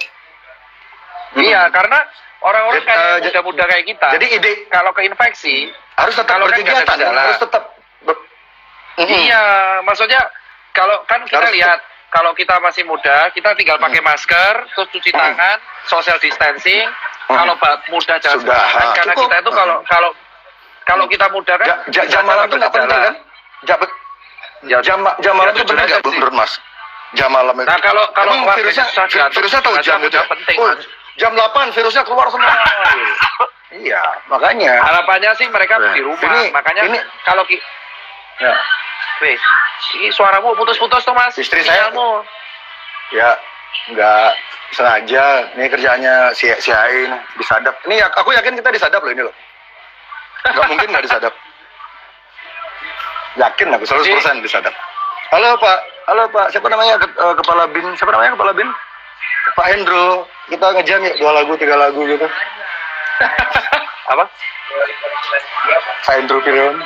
Iya, karena orang-orang Jadi, kayak jadi- muda-muda kayak kita. Jadi ide kalau keinfeksi, harus tetap kalau kan nggak ada berkegiatan, gejala. harus tetap iya, maksudnya kalau kan kita Harus lihat kalau kita masih muda, kita tinggal pakai masker, terus cuci tangan, social distancing. Kalau muda jangan Sudah, sembarangan, karena cukup. kita itu kalau kita muda kan jam malam itu nggak penting kan? Ya, Jam malam itu jujur penting aja nggak sih. menurut Mas? Jam malam itu. Nah, kalau Emang warga virusnya susah diatur, virusnya tahu jam itu. nggak penting, Oh, Mas. jam 8 virusnya keluar semua. Iya, makanya. Harapannya sih mereka Nah, di rumah, ini- makanya ini- kalau Ya, weh, ini suaramu putus-putus tuh Mas. Istri saya- Sinyalmu. ya nggak sengaja. Ini kerjaannya si Ain disadap. Ini aku yakin kita disadap loh ini loh. Nggak mungkin nggak disadap. Yakin aku 100% disadap. Halo Pak, siapa namanya kepala bin? Siapa namanya kepala bin? Pak Hendro, kita ngejam ya 2 lagu 3 lagu gitu. Apa? Pak Hendro Pirion.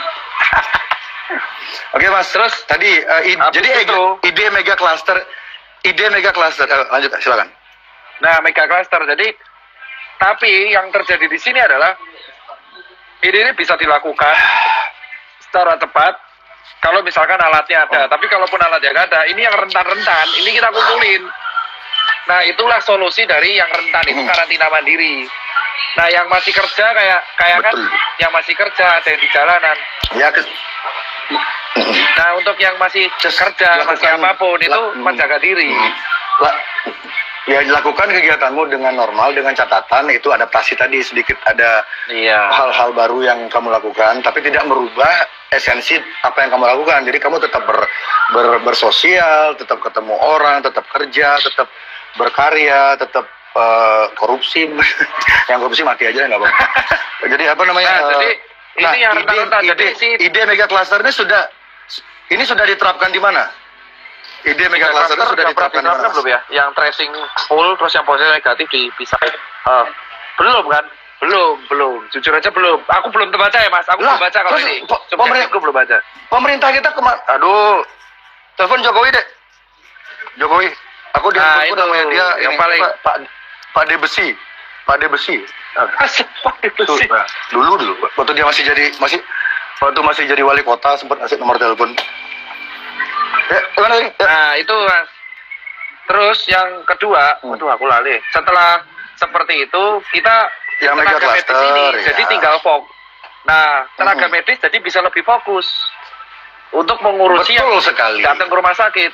Oke Mas, terus tadi Habis jadi itu. ide mega cluster. Lanjut silakan. Nah, mega cluster. Jadi, tapi yang terjadi di sini adalah ini bisa dilakukan secara tepat kalau misalkan alatnya ada. Tapi kalaupun alatnya nggak ada, ini yang rentan-rentan, ini kita kumpulin. Nah, itulah solusi dari yang rentan itu karantina mandiri. Nah, yang masih kerja kayak kan, Betul. yang masih kerja ada yang di jalanan. Ya Nah, untuk yang masih kerja, masih lakukan- apapun itu menjaga diri. Ya lakukan kegiatanmu dengan normal dengan catatan itu adaptasi tadi sedikit ada Iya. hal-hal baru yang kamu lakukan tapi tidak merubah esensi apa yang kamu lakukan. Jadi kamu tetap bersosial, tetap ketemu orang, tetap kerja, tetap berkarya, tetap korupsi. Yang korupsi mati aja nggak apa-apa. Jadi apa namanya? Nah, jadi ini yang rentan-rentan. Jadi ide mega cluster ini sudah ini sudah diterapkan di mana? Ide mega cluster itu sudah diterapkan di mana? belum ya? Yang tracing full terus yang positif negatif dipisahin. Belum kan? Belum. Jujur aja belum. Aku belum terbaca ya Mas. Aku belum baca kalau terus ini. pemerintah Aku belum baca. Pemerintah kita aduh, telepon Jokowi deh. Jokowi. Aku Nah, aku itu namanya dia yang ini, paling- Pak D Besi. Pak D Besi. Tuh, nah, dulu waktu dia waktu masih jadi wali kota sempat ngasih nomor telepon. Gimana tadi? Nah, itu Mas. Terus yang kedua, aduh aku lali. Setelah seperti itu, kita Yang mega tenaga medis cluster, ini ya. jadi tinggal Nah, tenaga medis jadi bisa lebih fokus untuk mengurusi Betul yang sekali. datang ke rumah sakit.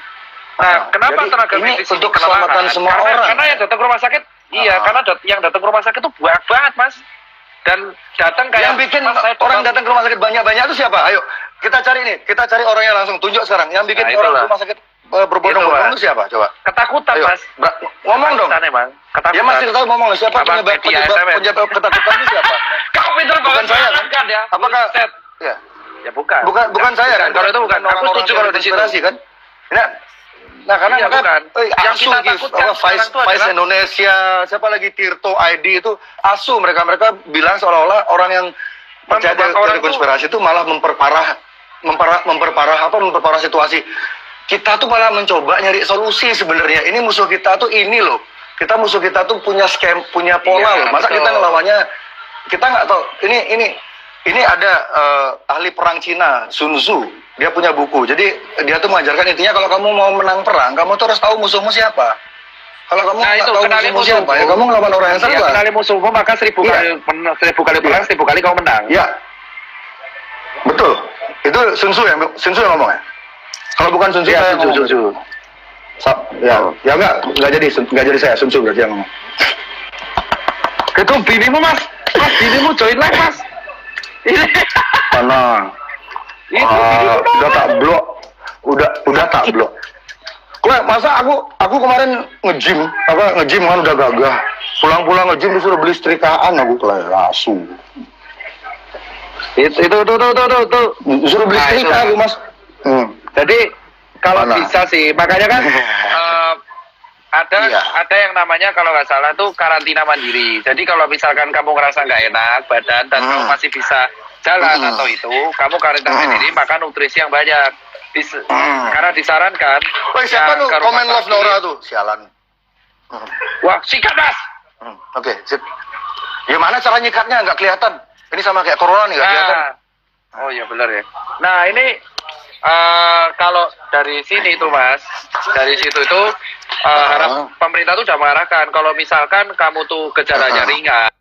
Nah, kenapa jadi tenaga ini medis untuk ini kelelahan? keselamatan semua orang. Karena yang datang ke rumah sakit, karena yang datang ke rumah sakit itu banyak banget, Mas. Dan datang kayak Yang bikin Mas, saya orang datang ke rumah sakit banyak-banyak itu siapa? Ayo, kita cari nih. Kita cari orangnya langsung. Tunjuk sekarang. Yang bikin Nah, orang itulah. ke rumah sakit berbondong-bondong itu siapa? Coba. ketakutan, Ayo, Mas. ngomong dong. Ketakutan, emang. Ketakutan. Ya masih tahu ngomong siapa Abang penyebab media SMS. penyebab ketakutan itu siapa? Kau pintar Bukan banget saya, kan ya? Apakah Buset. ya? Ya bukan. Bukan saya kan? Kalau itu bukan. Aku orang-orang setuju kalau di situ. konspirasi kan. Nah, karena Iya, bukan. Yang ASU kita gitu, takutkan apa, sekarang Vice, tuh Vice adalah- Indonesia, siapa lagi Tirto ID itu ASU mereka bilang seolah-olah orang yang percaya Membuat teori orang tuh- konspirasi itu malah memperparah situasi. Kita tuh malah mencoba nyari solusi sebenarnya. Ini musuh kita tuh ini loh. Musuh kita tuh punya punya pola Iya, loh. Masa betul. kita ngelawannya kita nggak tahu. Ini ada ahli perang Cina, Sun Tzu. Dia punya buku. Jadi dia tuh mengajarkan intinya kalau kamu mau menang perang, kamu tuh harus tahu musuhmu siapa. Kalau kamu Nah, nggak itu tahu kenali musuhmu siapa, ya kamu ngelawan orang yang Ya, salah. kenali musuhmu maka 1000 Iya. kali perang, 1000 kali kau menang. Ya, betul. Itu Sun Tzu yang ngomong ya. Kalau bukan Sun Tzu, Iya, saya Sun Tzu, ngomong. Sun Ya nggak jadi saya Sun Tzu berarti yang ngomong. Itu binimu, Mas. Mas, binimu join live, Mas. Ini. Mana? Itu binimu, Udah tak blok. Udah tak blok. Gue masa aku kemarin nge-gym kan udah gagah. Pulang nge-gym disuruh beli setrikaan aku asu. Itu. Disuruh beli Nah, setrika itu. aku, Mas. Jadi kalau Mana? bisa sih, makanya kan Iya. ada yang namanya kalau nggak salah tuh karantina mandiri. Jadi kalau misalkan kamu ngerasa nggak enak badan dan kamu masih bisa jalan atau itu, kamu karantina mandiri makan nutrisi yang banyak. Karena disarankan. Woi, siapa yang tuh ke rumah komen love sakit- Nora tuh? Sialan. Wah, sikat, Mas. Oke, sip. Gimana cara nyikatnya? Nggak kelihatan. Ini sama kayak corona nih, nggak kelihatan. Oh iya benar ya. Nah ini kalau dari sini itu Mas, dari situ itu pemerintah tuh udah mengarahkan kalau misalkan kamu tuh gejalanya ringan.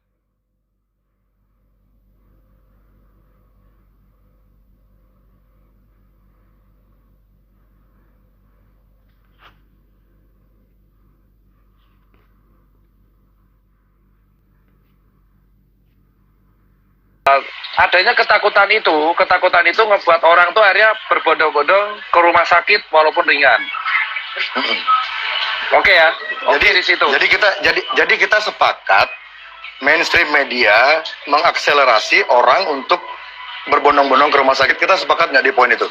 Adanya ketakutan itu ngebuat orang tuh akhirnya berbondong-bondong ke rumah sakit walaupun ringan. Oke ya. Oke di situ. Jadi kita sepakat mainstream media mengakselerasi orang untuk berbondong-bondong ke rumah sakit. Kita sepakat nggak di poin itu?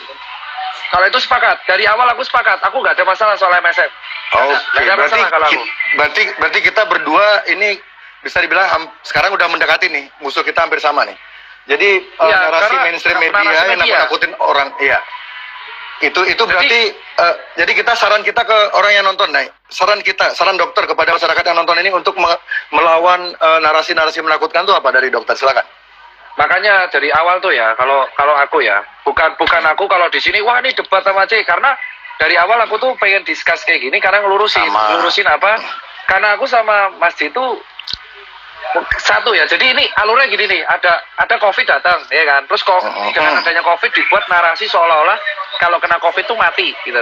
Kalau itu sepakat. Dari awal aku sepakat. Aku nggak ada masalah soal MSM. Oke, Nggak ada masalah kalau aku. berarti kita berdua ini bisa dibilang sekarang udah mendekati nih, musuh kita hampir sama nih. Jadi Iya, narasi karena mainstream narasi media yang media. nakut-nakutin orang, iya. Itu berarti jadi saran kita ke orang yang nonton, nih. Saran dokter kepada masyarakat yang nonton ini untuk melawan narasi-narasi menakutkan itu apa dari dokter? Silakan. Makanya dari awal tuh ya, kalau aku ya, bukan aku kalau di sini wah ini debat sama C, karena dari awal aku tuh pengen discuss kayak gini karena ngelurusin apa? Karena aku sama Mas D itu satu ya, jadi ini alurnya gini nih, ada COVID datang, ya kan? Terus dengan adanya COVID dibuat narasi seolah-olah kalau kena COVID tuh mati, gitu.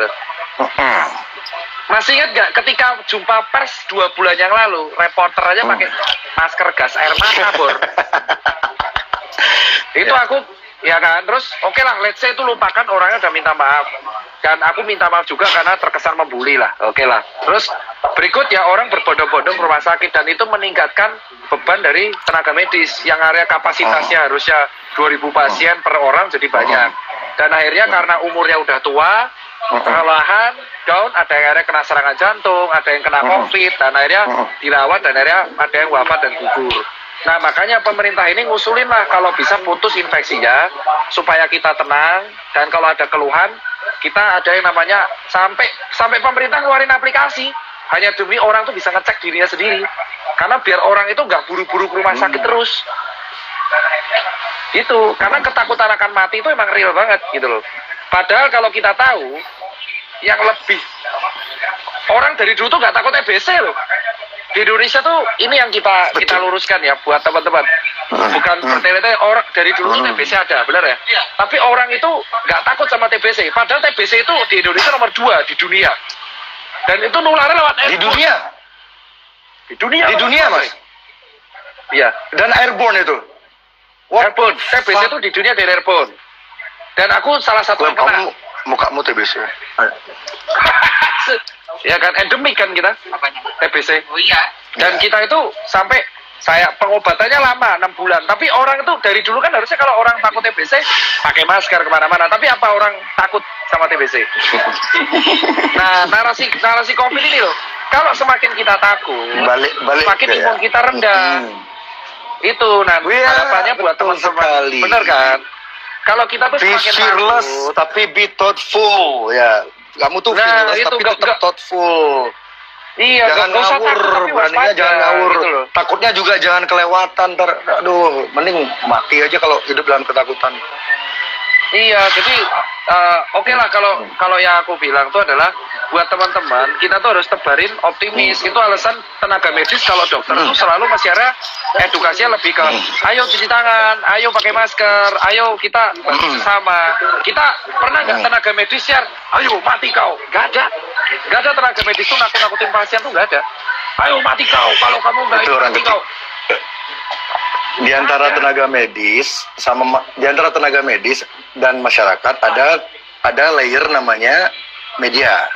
Masih ingat gak ketika jumpa pers 2 bulan yang lalu, reporter aja pakai masker gas air mata, Bor. Itu aku, ya kan, terus oke lah, let's say itu lupakan orangnya udah minta maaf. Dan aku minta maaf juga karena terkesan membuli lah, oke lah. Terus berikut ya orang berbondong-bondong ke rumah sakit dan itu meningkatkan beban dari tenaga medis yang area kapasitasnya harusnya 2000 pasien per orang jadi banyak. Dan akhirnya karena umurnya udah tua, kelelahan, down, ada yang akhirnya kena serangan jantung, ada yang kena COVID, dan akhirnya dirawat, dan akhirnya ada yang wafat dan gugur. Nah, makanya pemerintah ini ngusulin lah kalau bisa putus infeksinya, supaya kita tenang, dan kalau ada keluhan, kita ada yang namanya, sampai pemerintah ngeluarin aplikasi, hanya demi orang tuh bisa ngecek dirinya sendiri. Karena biar orang itu nggak buru-buru ke rumah sakit terus. Itu, karena ketakutan akan mati itu emang real banget gitu loh. Padahal kalau kita tahu, yang lebih, orang dari dulu tuh nggak takut TBC loh. Di Indonesia tuh ini yang kita luruskan ya buat teman-teman. Bukan bertele-tele, orang dari dulu tuh TBC ada, benar ya? Tapi orang itu nggak takut sama TBC. Padahal TBC itu di Indonesia nomor 2 di dunia. Dan itu nularnya lewat airborne. Di dunia, Mas. Iya. Dan airborne itu. Airborne. TBC itu di dunia dari airborne. Dan aku salah satu yang kena. Mukamu TBC. Ya kan, endemik kan kita, TBC. Oh iya. Dan kita itu sampai saya pengobatannya lama 6 bulan. Tapi orang itu dari dulu kan harusnya kalau orang takut TBC pakai masker kemana-mana. Tapi apa orang takut sama TBC? Nah, narasi COVID ini loh. Kalau semakin kita takut, semakin imun kita rendah. Itu nanti harapannya buat teman-teman. Bener kan? Kalau kita tuh Be semakin fearless, takut, tapi be thoughtful. Ya, kamu tuh fearless, itu tapi tetap thoughtful. iya, Jangan nggak usah ngawur, takut, tapi beraninya waspada, jangan ngawur. gitu loh. Takutnya juga jangan kelewatan. Aduh, mending mati aja kalau hidup dalam ketakutan. Iya, jadi oke lah kalau yang aku bilang tuh adalah buat teman-teman kita tuh harus tebarin optimis. Itu alasan tenaga medis kalau dokter tuh selalu masih ada edukasinya lebih ke ayo cuci tangan, ayo pakai masker, ayo kita bantu sesama. Kita pernah nggak tenaga medis share, ayo mati kau? Gak ada tenaga medis tuh nakut-nakutin pasien tuh nggak ada. Ayo mati kau, kalau kamu nggak Itu ikut orang mati kecil. kau. Di antara tenaga medis di antara tenaga medis dan masyarakat ada layer namanya media.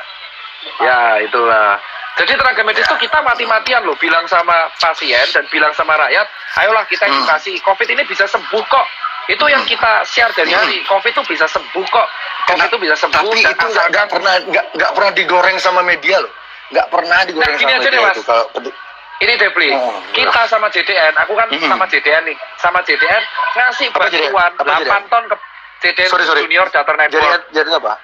Ya itulah. Jadi tenaga medis tuh kita mati-matian loh bilang sama pasien dan bilang sama rakyat, ayolah kita edukasi, COVID ini bisa sembuh kok. Itu yang kita share dari hari, COVID itu bisa sembuh kok. COVID itu bisa sembuh. Tapi dan itu nggak pernah digoreng sama media loh. Nggak pernah digoreng Nah, gini sama aja deh, media Mas. itu. Kalau Ini Depli, kita sama JDN, aku kan sama JDN nih, sama JDN ngasih Apa JDN? bantuan Apa 8 ton ke JDN Sorry. Junior Data Network. Jadi apa?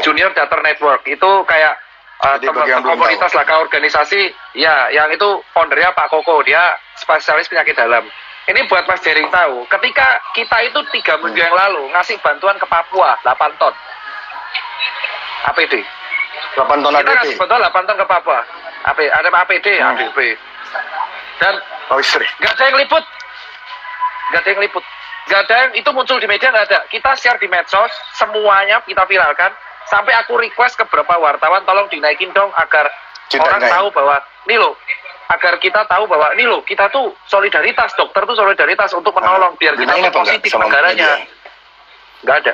Junior Data Network itu kayak Jadi bagi yang belum komunitas lah, organisasi ya, yang itu foundernya Pak Koko, dia spesialis penyakit dalam. Ini buat Mas Jering tahu, ketika kita itu 3 minggu yang lalu ngasih bantuan ke Papua 8 ton APD. 8 ton Kita ADP. ngasih bantuan 8 ton ke Papua. Ada APD, ADP. Dan Oh, istri. nggak ada yang liput. Nggak ada yang itu muncul di media, nggak ada. Kita share di medsos, semuanya kita viralkan. Sampai aku request ke beberapa wartawan, tolong dinaikin dong agar orang tahu bahwa nih loh, agar kita tahu bahwa nih loh, kita tuh solidaritas, dokter tuh solidaritas untuk menolong biar kita tuh positif negaranya. Nggak ada.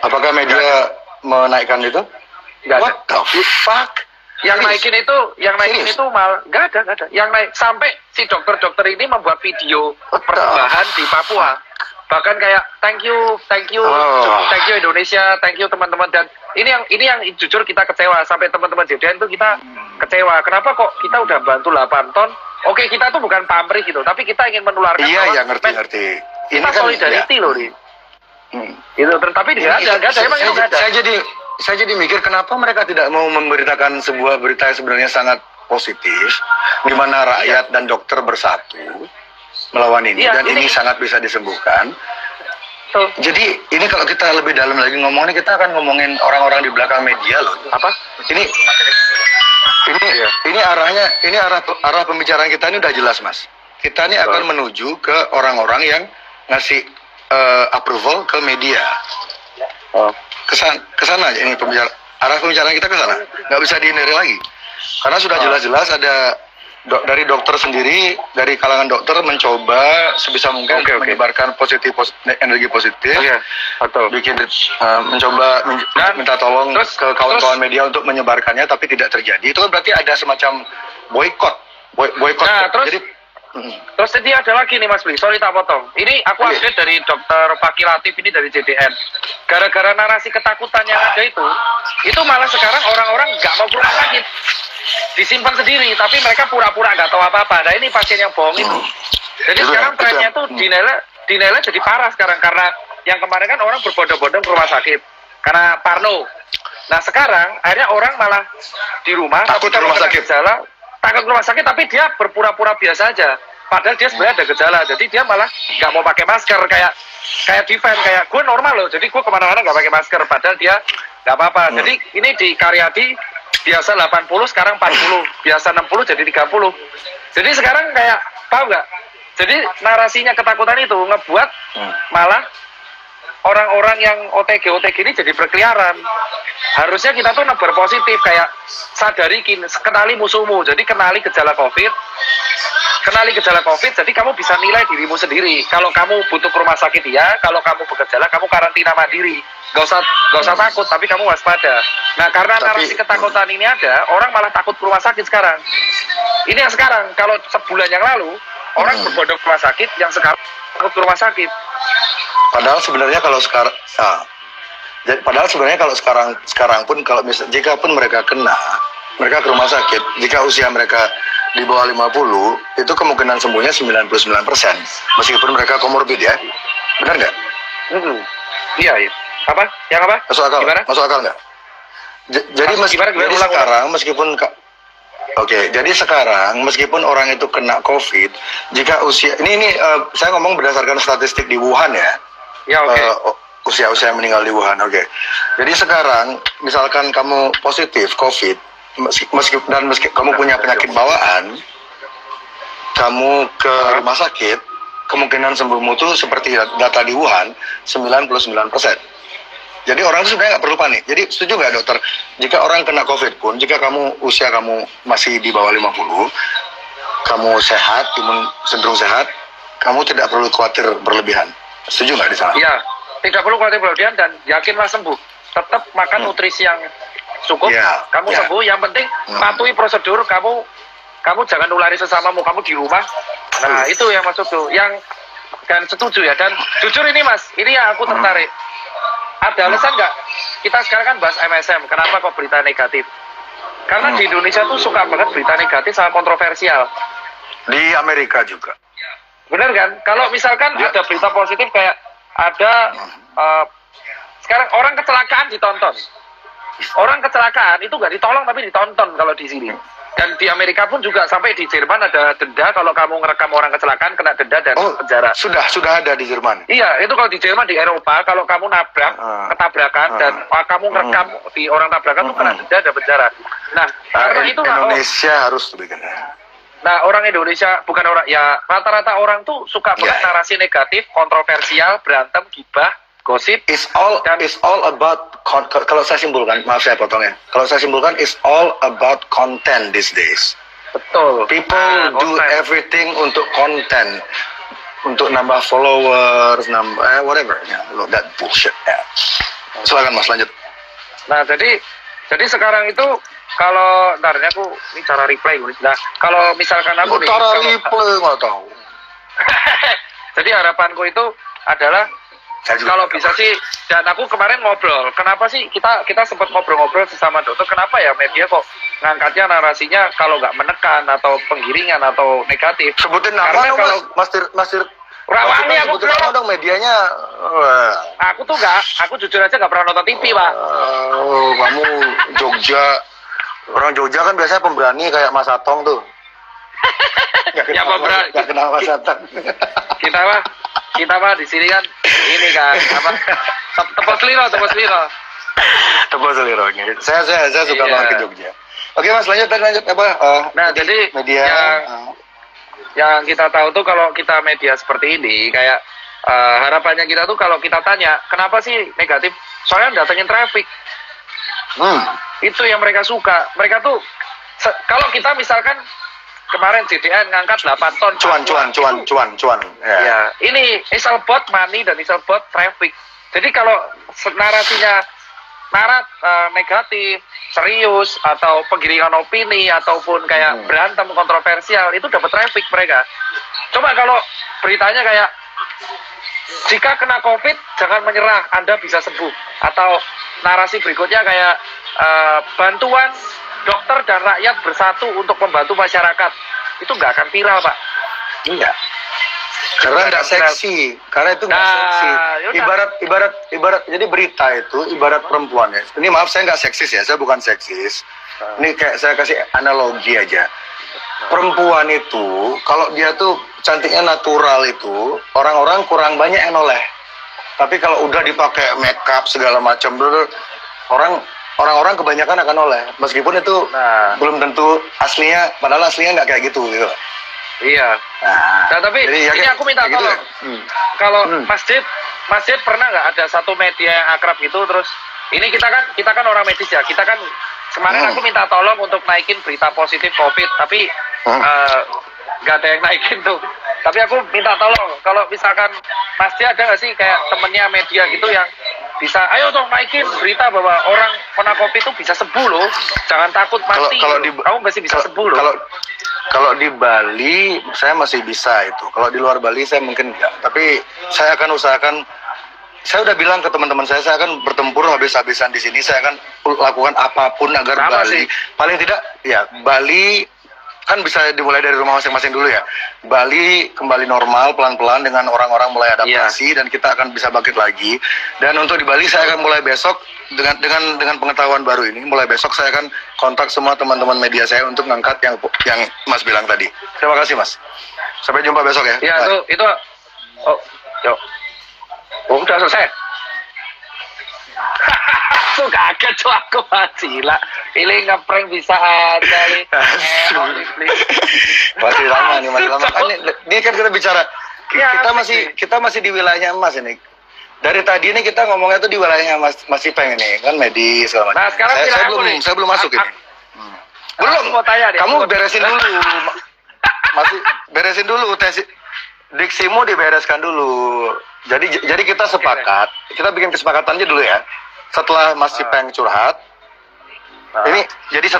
Apakah media menaikkan itu? Nggak ada. What the fuck? Yang Serius? naikin itu mal nggak ada. Yang naik sampai si dokter ini membuat video persembahan di Papua. Bahkan kayak thank you Indonesia, thank you teman-teman. Dan ini yang jujur kita kecewa, sampai teman-teman JDN itu kita kecewa. Kenapa kok kita udah bantu 8 ton? Oke, kita tuh bukan pamrih gitu, tapi kita ingin menularkan. Iya, ngerti. Kita solidarity loh nih. Itu tapi nggak ada, emang itu nggak ada. Saya jadi mikir kenapa mereka tidak mau memberitakan sebuah berita yang sebenarnya sangat positif, di mana rakyat dan dokter bersatu melawan ini, dan ini sangat bisa disembuhkan. Jadi ini kalau kita lebih dalam lagi ngomongnya, kita akan ngomongin orang-orang di belakang media loh. Apa? Ini arah pembicaraan kita ini udah jelas, Mas. Kita ini akan menuju ke orang-orang yang ngasih approval ke media. Kesana aja ini arah pembicaraan kita kesana, nggak bisa dihindari lagi karena sudah jelas-jelas ada dari dokter sendiri, dari kalangan dokter mencoba sebisa mungkin menyebarkan energi positif, atau mencoba minta tolong ke kawan-kawan media untuk menyebarkannya, tapi tidak terjadi. Itu kan berarti ada semacam boykot. Nah, terus jadi Terus ini ada lagi nih Mas Bli, sorry tak potong. Ini aku Iya. update dari Dokter Fakih Latif ini dari JDN. Gara-gara narasi ketakutan yang ada itu malah sekarang orang-orang nggak mau ke rumah sakit. Disimpan sendiri, tapi mereka pura-pura nggak tahu apa-apa. Nah ini pasien yang bohong itu. Jadi Itu sekarang ya, trennya itu tuh ya. dinilai jadi parah sekarang karena yang kemarin kan orang berbondong-bondong ke rumah sakit karena parno. Nah sekarang akhirnya orang malah di rumah Takut tapi kalau ke rumah kena sakit. gejala, takut ke rumah sakit tapi dia berpura-pura biasa aja. Padahal dia sebenarnya ada gejala, jadi dia malah nggak mau pakai masker kayak defend kayak gue normal loh, jadi gue kemana-mana nggak pakai masker padahal dia nggak apa-apa. Jadi ini di Karyadi biasa 80 sekarang 40, biasa 60 jadi 30. Jadi sekarang kayak tahu nggak? Jadi narasinya ketakutan itu ngebuat malah orang-orang yang OTG ini jadi berkeliaran. Harusnya kita tuh nebar positif kayak sadari kenali musuhmu. Jadi kenali gejala COVID, jadi kamu bisa nilai dirimu sendiri. Kalau kamu butuh ke rumah sakit ya, kalau kamu bergejala kamu karantina mandiri. Gak usah takut, tapi kamu waspada. Nah karena narasi ketakutan ini ada, orang malah takut ke rumah sakit sekarang. Ini yang sekarang, kalau sebulan yang lalu orang berbondong ke rumah sakit, yang sekarang takut ke rumah sakit. Padahal sebenarnya kalau sekarang, sekarang pun kalau jika pun mereka kena, mereka ke rumah sakit, jika usia mereka di bawah 50, itu kemungkinan sembuhnya 99%, meskipun mereka komorbid ya, benar nggak? Iya. Apa? Yang apa? Masuk akal? Gimana? Masuk akal nggak? Jadi Gimana? jadi Ulang. sekarang meskipun jadi sekarang meskipun orang itu kena COVID, jika usia ini saya ngomong berdasarkan statistik di Wuhan ya. Ya oke. Usia meninggal di Wuhan, oke. Jadi sekarang, misalkan kamu positif COVID, meski kamu punya penyakit bawaan, kamu ke rumah sakit, kemungkinan sembuhmu itu seperti data di Wuhan, 99%. Jadi orang itu sebenarnya nggak perlu panik. Jadi setuju nggak dokter, jika orang kena COVID pun, jika usia kamu masih di bawah 50, kamu sehat, imun cenderung sehat, kamu tidak perlu khawatir berlebihan. Setuju nggak di sana? Iya, tidak perlu khawatir berlebihan dan yakinlah sembuh. Tetap makan nutrisi yang cukup, kamu sembuh. Yang penting patuhi prosedur. Kamu jangan nulari sesamamu. Kamu di rumah. Nah itu yang maksud tuh. Dan setuju ya. Dan jujur ini Mas, ini yang aku tertarik. Ada alasan nggak? Kita sekarang kan bahas MSM. Kenapa kok berita negatif? Karena di Indonesia tuh suka banget berita negatif, sangat kontroversial. Di Amerika juga. Bener kan? Kalau misalkan ada berita positif kayak ada sekarang orang kecelakaan ditonton. Orang kecelakaan itu nggak ditolong tapi ditonton kalau di sini. Dan di Amerika pun juga sampai di Jerman ada denda kalau kamu ngerekam orang kecelakaan kena denda dan penjara. Sudah ada di Jerman. Iya, itu kalau di Jerman, di Eropa kalau kamu nabrak, ketabrakan dan kamu ngerekam di orang tabrakan tuh kena denda dan penjara. Nah, karena itu Indonesia harus lebih kena. Nah, orang Indonesia bukan orang ya rata-rata orang tuh suka banget narasi negatif, kontroversial, berantem, gibah, gosip. It's all about kalau saya simpulkan, maaf saya potongnya. Kalau saya simpulkan, it's all about content these days. Betul. People do everything untuk konten, untuk nambah followers, whatever. That bullshit. Silakan Mas, lanjut. Nah, jadi sekarang itu kalau ntar ini aku ini cara replay gue. Nah, kalau misalkan aku nih, cara replay nggak tahu. Jadi harapanku itu adalah kalau bisa sih, dan aku kemarin ngobrol, kenapa sih kita sempat ngobrol-ngobrol sesama dokter, kenapa ya media kok ngangkatnya narasinya kalau nggak menekan atau penggiringan atau negatif. Sebutin nama karena dong, kalau Mas Rawani aku sebutin nama dong medianya. Aku tuh aku jujur aja nggak pernah nonton TV Pak. Kamu Jogja, orang Jogja kan biasanya pemberani kayak Mas Atong tuh. Ya pemberani. Gak kenal Mas Atong. Kita mah di sini kan ini kan apa tepos liro. Tepos liro. Saya suka banget ke Jogja. Oke Mas, lanjut apa? Nah jadi media yang kita tahu tuh kalau kita media seperti ini kayak harapannya kita tuh kalau kita tanya kenapa sih negatif, soalnya datengin traffic. Itu yang mereka suka. Mereka tuh kalau kita misalkan kemarin JDN ngangkat 8 ton cuan. Ya, ini is all about money dan is all about traffic. Jadi kalau narasinya negatif, serius, atau penggiringan opini, ataupun kayak berantem kontroversial, itu dapat traffic mereka. Coba kalau beritanya kayak, jika kena COVID, jangan menyerah, Anda bisa sembuh. Atau narasi berikutnya kayak, bantuan dokter dan rakyat bersatu untuk membantu masyarakat. Itu nggak akan viral, Pak. Iya. Karena nggak seksi, karena itu nggak seksi. Yaudah. Ibarat, jadi berita itu ibarat perempuan ya. Ini maaf saya nggak seksis ya, saya bukan seksis. Ini kayak saya kasih analogi aja. Perempuan itu, kalau dia tuh cantiknya natural itu, orang-orang kurang banyak yang noleh. Tapi kalau udah dipakai makeup segala macam, orang-orang kebanyakan akan noleh. Meskipun itu belum tentu aslinya, padahal aslinya nggak kayak gitu. Iya. Nah, tapi jadi, ini aku minta gitu tolong. Kalau masjid pernah nggak ada satu media yang akrab gitu, terus ini kita kan orang medis ya, kita kan kemarin aku minta tolong untuk naikin berita positif COVID, tapi nggak ada yang naikin tuh. Tapi aku minta tolong, kalau misalkan masjid ada nggak sih kayak temennya media gitu yang bisa, ayo dong naikin berita bahwa orang kena COVID itu bisa sembuh loh, jangan takut mati. Kamu masih bisa sembuh loh. Kalau di Bali saya masih bisa itu. Kalau di luar Bali saya mungkin enggak. Tapi saya akan usahakan. Saya udah bilang ke teman-teman saya akan bertempur habis-habisan di sini. Saya akan lakukan apapun agar Bali, paling tidak ya Bali kan bisa dimulai dari rumah masing-masing dulu ya. Bali kembali normal pelan-pelan dengan orang-orang mulai adaptasi dan kita akan bisa bangkit lagi. Dan untuk di Bali saya akan mulai besok dengan pengetahuan baru ini, mulai besok saya akan kontak semua teman-teman media saya untuk ngangkat yang Mas bilang tadi. Terima kasih Mas. Sampai jumpa besok ya. Iya, itu yuk. Udah selesai. Tuh kaget tuh aku gila. Ini ngeprank bisa aja nih. Masih lama nih, masih lama. Ini kan kita bicara, kita masih di wilayahnya Mas ini. Dari tadi ini kita ngomongnya tuh di wilayahnya Mas Ipeng ini, kan medis segala macam. Nah, sekarang saya belum masuk ini. Belum. Mau tanya deh. Kamu beresin dulu. Masih beresin dulu diksimu dibereskan dulu. Jadi kita sepakat, kita bikin kesepakatan aja dulu ya. Setelah Mas Ipeng curhat, ini jadi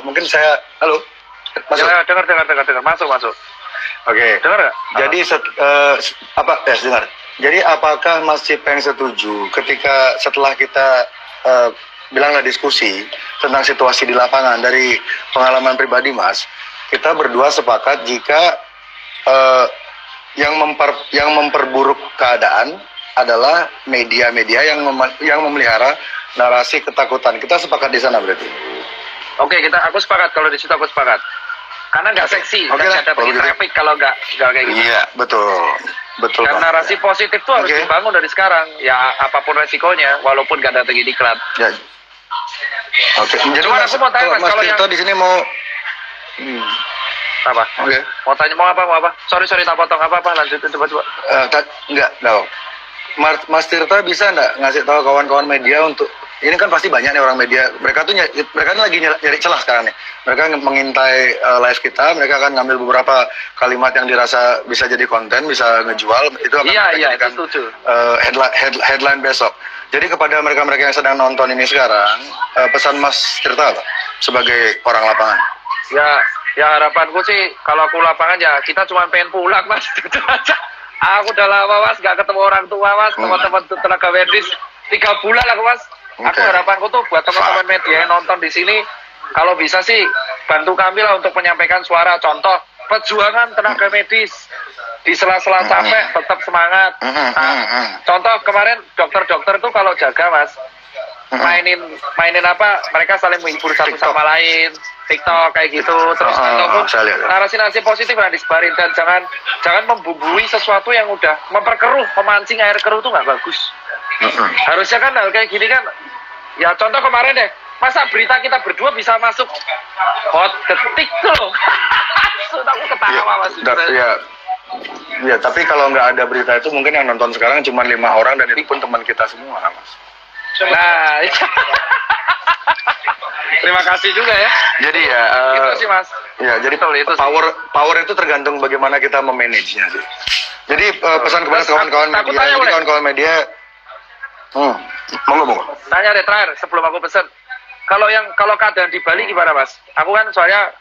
mungkin saya, halo, masuk. Ya, dengar, masuk. Oke. Dengar nggak? Jadi dengar. Jadi apakah Mas Ipeng setuju ketika setelah kita bilanglah diskusi tentang situasi di lapangan dari pengalaman pribadi Mas, kita berdua sepakat jika yang memperburuk keadaan adalah media-media yang memelihara narasi ketakutan. Kita sepakat di sana berarti. Oke, aku sepakat, kalau di situ aku sepakat. Karena nggak seksi, nggak ada traffic kalau nggak kayak gitu. Iya, betul. Dan narasi positif tuh harus dibangun dari sekarang. Ya apapun resikonya, walaupun nggak datang iklan. Ya. Oke. Jadi Cuma aku mau tanya Mas, kalau yang di sini mau apa? Oke. Mau tanya mau apa? Sorry tak potong apa lanjutin coba. Enggak. Mas Tirta bisa nggak ngasih tahu kawan-kawan media untuk ini kan pasti banyak nih orang media, mereka lagi nyari celah sekarang nih. Mereka mengintai live kita, mereka akan ngambil beberapa kalimat yang dirasa bisa jadi konten, bisa ngejual, itu akan jadikan headline besok. Jadi kepada mereka-mereka yang sedang nonton ini sekarang, pesan Mas Tirta apa sebagai orang lapangan? Ya harapanku sih kalau aku lapangan ya kita cuma pengen pulang Mas. Aku udah lama Mas gak ketemu orang tua Mas, teman-teman tenaga medis 3 bulan aku Mas. Aku harapanku tuh buat teman-teman media yang nonton di sini, kalau bisa sih bantu kami lah untuk menyampaikan suara. Contoh perjuangan tenaga medis di sela-sela capek tetap semangat. Contoh kemarin dokter-dokter tuh kalau jaga Mas, mainin apa? Mereka saling menghibur satu sama lain, TikTok kayak gitu. Terus ataupun narasi-narasi positif yang disebarin, dan jangan membumbui sesuatu yang udah memperkeruh, memancing air keruh tuh nggak bagus. Harusnya kan hal kayak gini kan, ya contoh kemarin deh, masa berita kita berdua bisa masuk hot detik tuh. Sudah aku ketawa Mas. Ya, tapi kalau nggak ada berita itu mungkin yang nonton sekarang cuma 5 orang dan itu pun teman kita semua Mas. Nah, terima kasih juga ya. Jadi ya, itu sih Mas. Ya, jadi itu power itu tergantung bagaimana kita memanage-nya sih. Jadi pesan kepada kawan-kawan media, Monggo. Tanya deh terakhir sebelum aku pesen. Kalau keadaan di Bali gimana Mas? Aku kan soalnya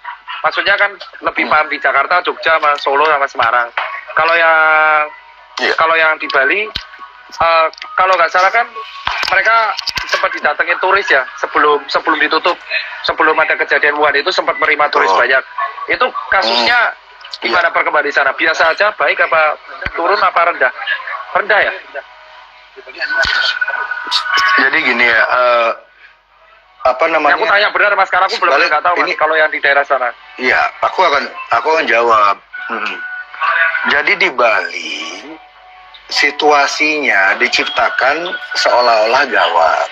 maksudnya kan lebih paham di Jakarta, Jogja, sama Solo sama Semarang. Kalau yang di Bali kalau nggak salah kan mereka sempat didatengin turis ya sebelum ditutup, sebelum ada kejadian Wuhan itu sempat menerima turis banyak. Itu kasusnya gimana perkembangan di sana? Biasa aja, baik apa turun apa rendah? Rendah ya? Jadi gini ya, apa namanya? Yang aku tanya benar Mas, karena aku belum nggak tahu Mas, kalau yang di daerah sana. Iya, aku akan jawab. Jadi di Bali situasinya diciptakan seolah-olah gawat.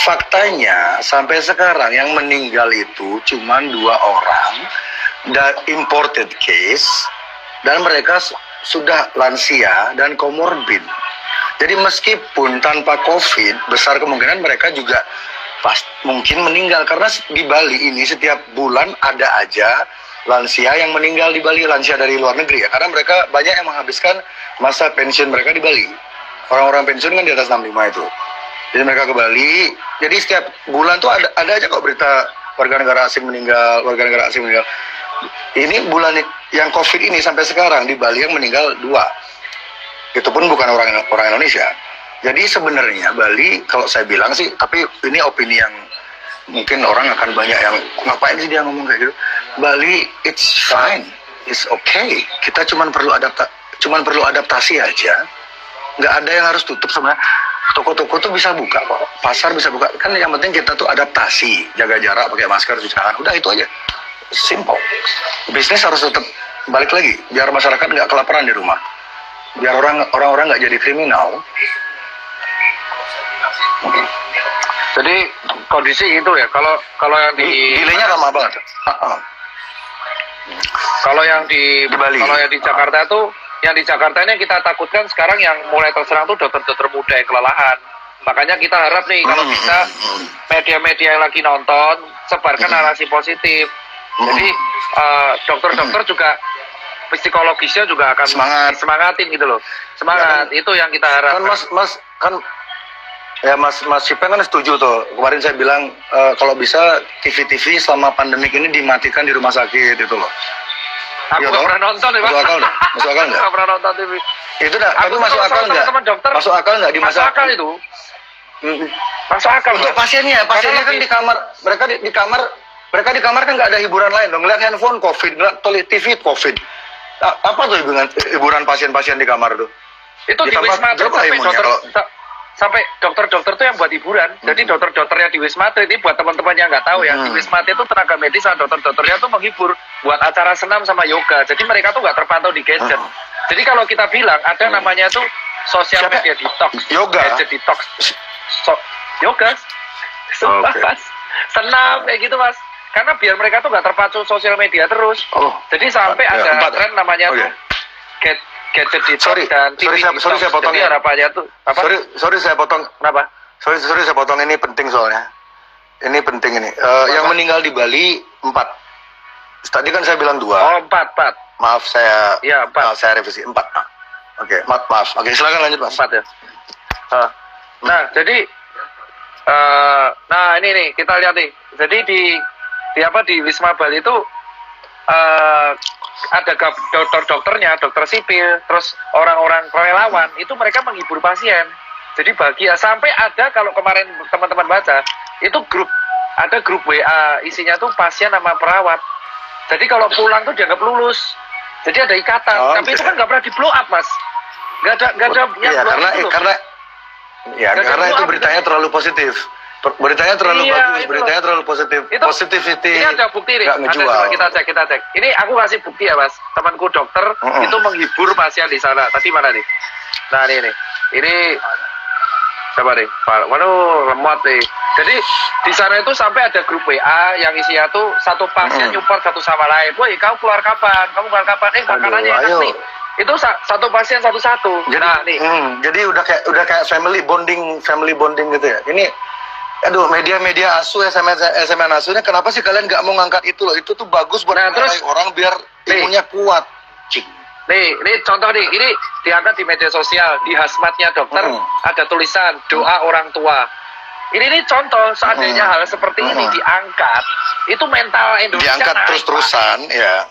Faktanya sampai sekarang yang meninggal itu cuma 2 orang dan imported case, dan mereka sudah lansia dan komorbid. Jadi meskipun tanpa COVID, besar kemungkinan mereka juga mungkin meninggal, karena di Bali ini setiap bulan ada aja lansia yang meninggal di Bali, lansia dari luar negeri ya, karena mereka banyak yang menghabiskan masa pensiun mereka di Bali. Orang-orang pensiun kan di atas 65 itu. Jadi mereka ke Bali, jadi setiap bulan tuh ada aja kok berita warga negara asing meninggal. Ini bulan yang COVID ini sampai sekarang di Bali yang meninggal 2. Itu pun bukan orang Indonesia. Jadi sebenarnya Bali, kalau saya bilang sih, tapi ini opini yang mungkin orang akan banyak yang ngapain sih dia ngomong kayak gitu. Bali it's fine, it's okay. Kita cuman perlu adaptasi aja. Nggak ada yang harus tutup sebenarnya. Toko-toko tuh bisa buka kok, pasar bisa buka. Kan yang penting kita tuh adaptasi, jaga jarak, pakai masker, cuci tangan. Udah itu aja, simple. Bisnis harus tetap balik lagi, biar masyarakat nggak kelaparan di rumah, biar orang-orang nggak jadi kriminal. Jadi kondisi gitu ya. Kalau yang di delaynya lama banget. Kalau yang di Bali. Kalau yang di Jakarta tuh, yang di Jakarta ini kita takutkan sekarang yang mulai terserang tuh dokter-dokter muda yang kelelahan. Makanya kita harap nih kalau bisa media-media yang lagi nonton sebarkan narasi positif. Jadi dokter-dokter juga psikologisnya juga akan semangatin gitu loh. Semangat ya, kan? Itu yang kita harap. Kan Mas Sipeng kan setuju tuh. Kemarin saya bilang kalau bisa TV selama pandemik ini dimatikan di rumah sakit itu loh. Aku nggak pernah nonton ya Pak. Masuk akal nggak? Nggak pernah nonton TV. Itu dah. Tapi masuk akal nggak? Masuk akal nggak di masa? Masuk akal itu. Masuk akal. Untuk pasiennya kan di kamar. Mereka di kamar kan nggak ada hiburan lain dong. Ngeliat handphone COVID, ngeliat TV COVID. Apa tuh hiburan pasien-pasien di kamar tuh? Itu di Wisma Atlet sampai dokter-dokter tuh yang buat hiburan. Jadi dokter-dokternya di Wisma Atlet ini buat teman-teman yang nggak tahu ya, di Wisma Atlet itu tenaga medis sama dokter-dokternya tuh menghibur buat acara senam sama yoga. Jadi mereka tuh nggak terpantau di gadget. Jadi kalau kita bilang ada namanya tuh sosial media detox, gadget detox, yoga, Mas, senam kayak gitu Mas. Karena biar mereka tuh nggak terpacu sosial media terus. Jadi sampai ada tren namanya tuh gadget detox dan TV detox. Sorry saya potong. Jadi harapannya tuh apa? Sorry saya potong. Kenapa? Sorry saya potong, ini penting soalnya. Ini penting ini. Yang meninggal di Bali 4. Tadi kan saya bilang 2. Oh 4. Maaf saya. Iya 4. Maaf, saya revisi 4. Oke, maaf. Oke, silakan lanjut Mas. 4 ya. Nah jadi nah ini nih kita lihat nih. Jadi di Wisma Bali itu ada dokter-dokternya, dokter sipil, terus orang-orang relawan, itu mereka menghibur pasien. Jadi bahagia. Sampai ada, kalau kemarin teman-teman baca, itu ada grup WA, isinya tuh pasien sama perawat. Jadi kalau pulang tuh dianggap lulus. Jadi ada ikatan. Tapi itu kan nggak pernah di blow up Mas. Nggak ada yang karena itu beritanya terlalu positif. Beritanya terlalu bagus, beritanya terlalu positif. Positivity. Ini ada bukti nih. Ada, kita cek. Ini aku kasih bukti ya Mas. Temanku dokter itu menghibur pasien di sana. Tadi mana nih? Nah ini coba nih. Waduh, lemot nih. Jadi di sana itu sampai ada grup WA yang isinya tuh satu pasien nyupport satu sama lain. Woi, kamu keluar kapan? Makanannya enak nih. Itu satu pasien satu-satu. Jadi, nih. Jadi udah kayak family bonding gitu ya. Ini media asu, SMS asunya, kenapa sih kalian nggak mau ngangkat itu loh? Itu tuh bagus buat terus orang biar imunnya kuat. Ini contoh nih, ini diangkat di media sosial, di hazmatnya dokter ada tulisan doa orang tua. Ini nih contoh seandainya hal seperti ini diangkat, itu mental Indonesia Diangkat naik, terus-terusan, ya.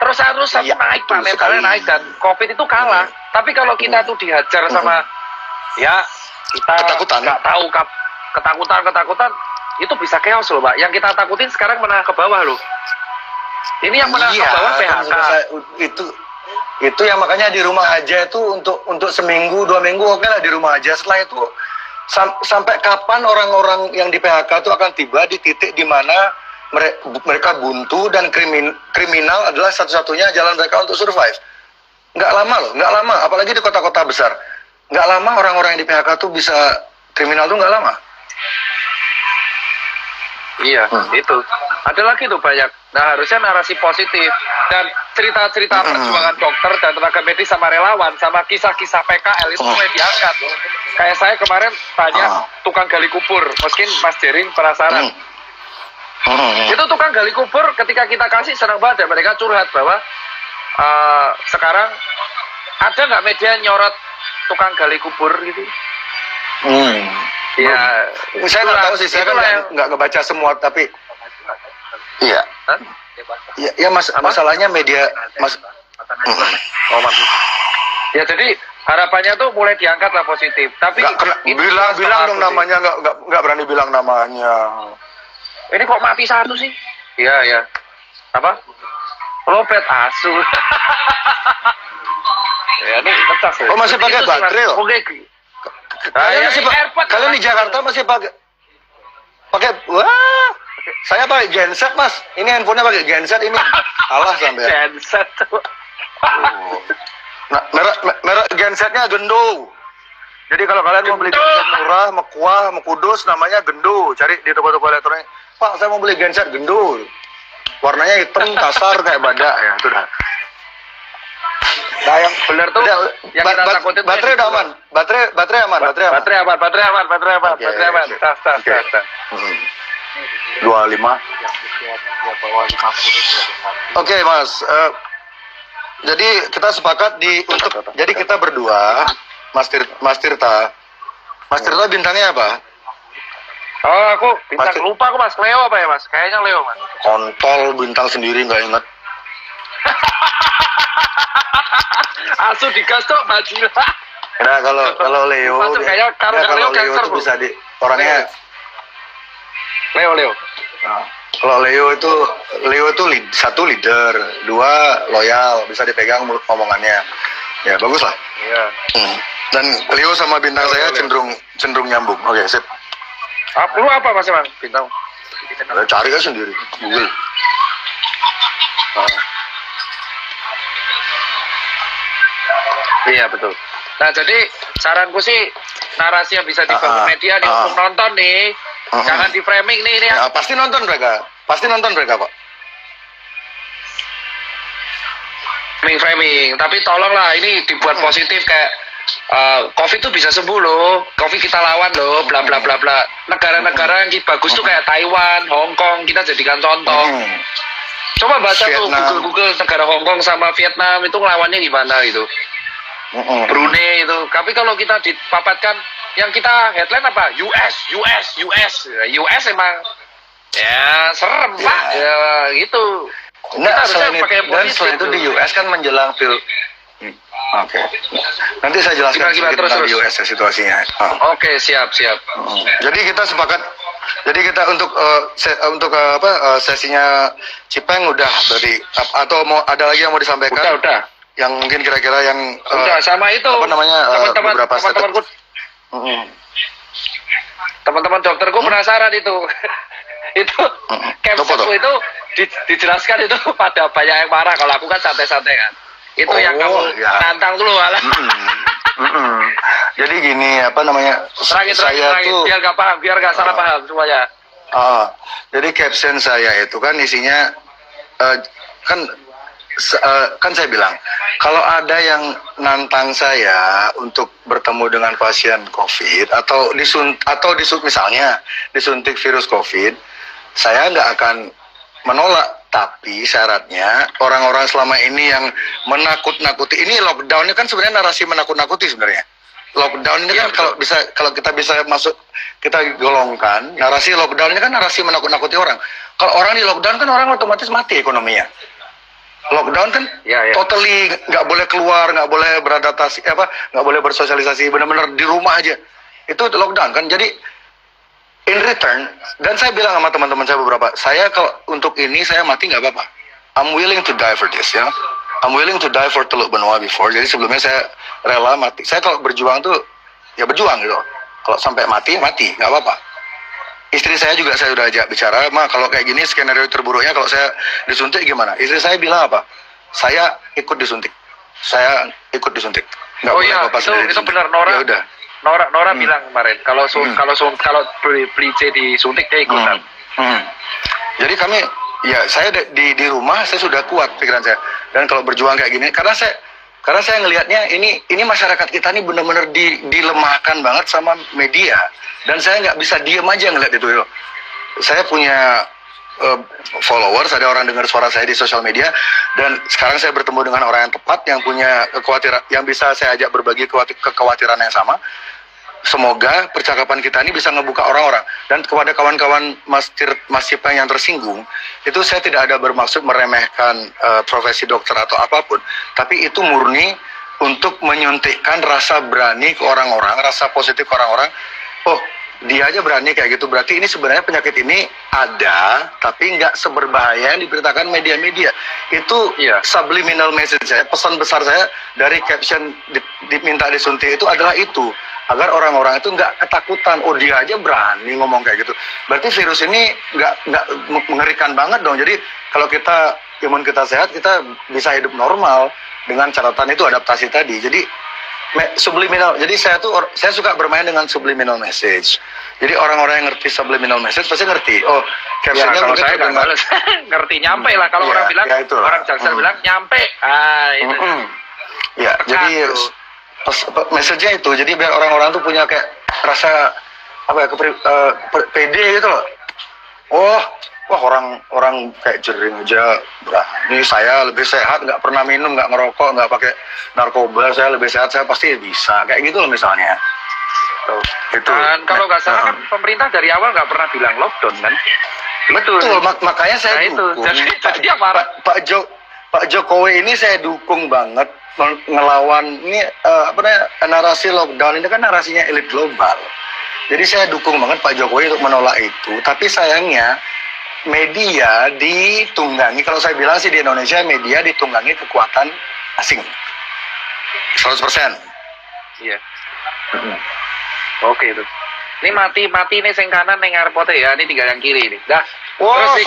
terus-terusan Iya, naik Pak, betul mentalnya sekali. naik dan COVID itu kalah. Tapi kalau kita tuh dihajar sama ya kita Ketakutan. nggak tahu ketakutan itu bisa chaos loh Pak. Yang kita takutin sekarang menengah ke bawah loh. Ini yang menengah ke bawah kan PHK. Itu yang makanya di rumah aja itu untuk seminggu 2 minggu oke lah di rumah aja. Setelah itu sampai kapan orang-orang yang di PHK itu akan tiba di titik di mana mereka buntu dan kriminal adalah satu-satunya jalan mereka untuk survive. Nggak lama loh, nggak lama. Apalagi di kota-kota besar, nggak lama orang-orang yang di PHK tuh bisa kriminal tuh nggak lama. Iya, itu. Ada lagi tuh banyak. Nah, harusnya narasi positif dan cerita-cerita perjuangan dokter dan tenaga medis sama relawan sama kisah-kisah PKL itu mulai diangkat. Kayak saya kemarin tanya tukang gali kubur, mungkin Mas Jering penasaran. Itu tukang gali kubur ketika kita kasih senang banget ya, mereka curhat bahwa sekarang ada nggak media nyorot tukang gali kubur gitu? Ya, Saya nggak tahu sih, saya kan nggak ngebaca semua, tapi iya. Ya masalahnya media Ya jadi harapannya tuh mulai diangkat lah positif. Tapi bilang dong namanya, nggak berani bilang namanya. Ini kok mati satu sih? Iya ya. Apa? Lopet asu. Ya ini pecah sih. Oh masih pakai baterai loh? Oke. Kalian di Jakarta masih pakai wah, saya pakai genset mas. Ini handphonenya pakai genset ini. Alah sampai. Genset tuh. Nah, merek gensetnya Gendo. Jadi kalau kalian mau beli genset murah, mekuah, mekudus, namanya Gendo. Cari di toko-toko elektronik. Pak, saya mau beli genset Gendo. Warnanya hitam, kasar kayak badak ya, itu dah. Nah, yang benar tuh yang kita takutin baterai udah aman. Baterai aman. Baterai aman. Tas. 25. Oke, Mas. Jadi kita sepakat jadi kita berdua, Mas Tirta. Mas Tirta bintangnya apa? Oh, aku bintang lupa aku Mas. Leo apa ya Mas? Kayaknya Leo Mas. Kontol bintang sendiri nggak inget. Asu digas tuh Bajila. Nah kalau Leo, Masuk kayak kalau Leo itu bisa orangnya. Leo. Nah, kalau Leo itu satu leader, 2 loyal, bisa dipegang omongannya. Ya bagus lah. Iya. Dan Leo sama bintang saya cenderung nyambung. Oke, sip. Lu apa Mas Bang? Bintang. Cari aja sendiri, Google. Iya betul. Nah jadi saranku sih narasi yang bisa dibangun media nih untuk nonton nih, jangan di framing nih. Ya, pasti nonton mereka kok. Framing, tapi tolonglah ini dibuat positif kayak COVID tuh bisa sembuh loh, COVID kita lawan loh, bla bla bla bla. Negara-negara yang bagus tuh kayak Taiwan, Hong Kong kita jadikan contoh. Coba baca Vietnam. tuh Google negara Hong Kong sama Vietnam itu ngelawannya gimana gitu. Brunei itu. Tapi kalau kita dipapatkan yang kita headline apa? US emang ya serem Pak. Ya gitu. Nah, selain positif itu di US kan menjelang Oke. Nanti saya jelaskan sedikit tentang di US ya, situasinya. Oke, siap. Jadi kita sepakat. Jadi kita untuk sesinya Cipeng udah berarti atau mau ada lagi yang mau disampaikan? Udah. Yang mungkin kira-kira yang udah sama itu. apa namanya beberapa teman-temanku. Teman-teman dokterku penasaran itu. Itu capsule itu dijelaskan itu pada banyak yang marah. Kalau aku kan santai-santai kan. Itu yang kamu tantang dulu malah. Jadi gini apa namanya? Terangin, biar gak paham, biar gak salah paham semuanya. Jadi caption saya itu kan isinya kan saya bilang kalau ada yang nantang saya untuk bertemu dengan pasien COVID atau misalnya disuntik virus COVID, saya nggak akan menolak Tapi syaratnya orang-orang selama ini yang menakut-nakuti, ini lockdownnya kan sebenarnya narasi menakut-nakuti sebenarnya. Lockdown ini kan kalau kita bisa masuk, kita golongkan narasi lockdown ini kan narasi menakut-nakuti orang. Kalau orang di lockdown kan orang otomatis mati ekonominya. Lockdown kan totally nggak boleh keluar, nggak boleh beradaptasi, nggak boleh bersosialisasi, benar-benar di rumah aja. Itu lockdown kan. Jadi in return, dan saya bilang sama teman-teman saya beberapa, saya kalau untuk ini saya mati nggak apa-apa. I'm willing to die for this, ya. I'm willing to die for Teluk Benoa before. Jadi sebelumnya saya rela mati. Saya kalau berjuang tuh ya berjuang gitu. Kalau sampai mati, nggak apa-apa. Istri saya juga saya udah ajak bicara, kalau kayak gini skenario terburuknya kalau saya disuntik gimana? Istri saya bilang apa? Saya ikut disuntik. Saya ikut disuntik. Nggak boleh apa-apa sendiri itu disuntik. benar, Nora. Ya udah. Nora bilang kemarin kalau beli C disuntik dia ikutan. Jadi kami, ya saya di rumah saya sudah kuat pikiran saya. Dan kalau berjuang kayak gini, karena saya ngelihatnya ini masyarakat kita ini benar-benar dilemahkan banget sama media. Dan saya nggak bisa diem aja ngelihat itu. Saya punya followers, ada orang dengar suara saya di sosial media, dan sekarang saya bertemu dengan orang yang tepat, yang punya kekhawatiran, yang bisa saya ajak berbagi kekhawatiran yang sama. Semoga percakapan kita ini bisa ngebuka orang-orang. Dan kepada kawan-kawan Mas Ipeng yang tersinggung, itu saya tidak ada bermaksud meremehkan profesi dokter atau apapun, tapi itu murni untuk menyuntikkan rasa berani ke orang-orang, rasa positif ke orang-orang. Oh, dia aja berani kayak gitu, berarti ini sebenarnya penyakit ini ada, tapi nggak seberbahaya yang diberitakan media-media. Itu subliminal message saya, pesan besar saya dari caption diminta disuntik itu adalah itu, agar orang-orang itu nggak ketakutan. Oh, dia aja berani ngomong kayak gitu, berarti virus ini nggak mengerikan banget dong. Jadi kalau imun kita sehat, kita bisa hidup normal dengan catatan itu adaptasi tadi. Jadi subliminal. Jadi saya suka bermain dengan subliminal message. Jadi orang-orang yang ngerti subliminal message pasti ngerti. Oh, captionnya kalau mungkin saya nggak males. Ngerti nyampe lah. Kalau orang bilang, orang Jaksel bilang nyampe. Itu. Ya, jadi message-nya itu. Jadi biar orang-orang tuh punya kayak rasa pede gitu loh. Wah orang kayak Jering aja berani, saya lebih sehat, nggak pernah minum, nggak ngerokok, nggak pakai narkoba, saya lebih sehat, saya pasti bisa, kayak gitu loh misalnya. Itu. Dan kalau nggak salah kan pemerintah dari awal nggak pernah bilang lockdown kan? Betul. Makanya saya dukung. Jadi yang marah. Pak Jokowi ini saya dukung banget ngelawan ini narasi lockdown ini kan narasinya elit global. Jadi saya dukung banget Pak Jokowi untuk menolak itu. Tapi sayangnya media ditunggangi, kalau saya bilang sih di Indonesia media ditunggangi kekuatan asing 100%. Iya. Oke itu. Ini mati nih sing kanan ning airport ya, ini tinggal yang kiri nih. Dah. Wah,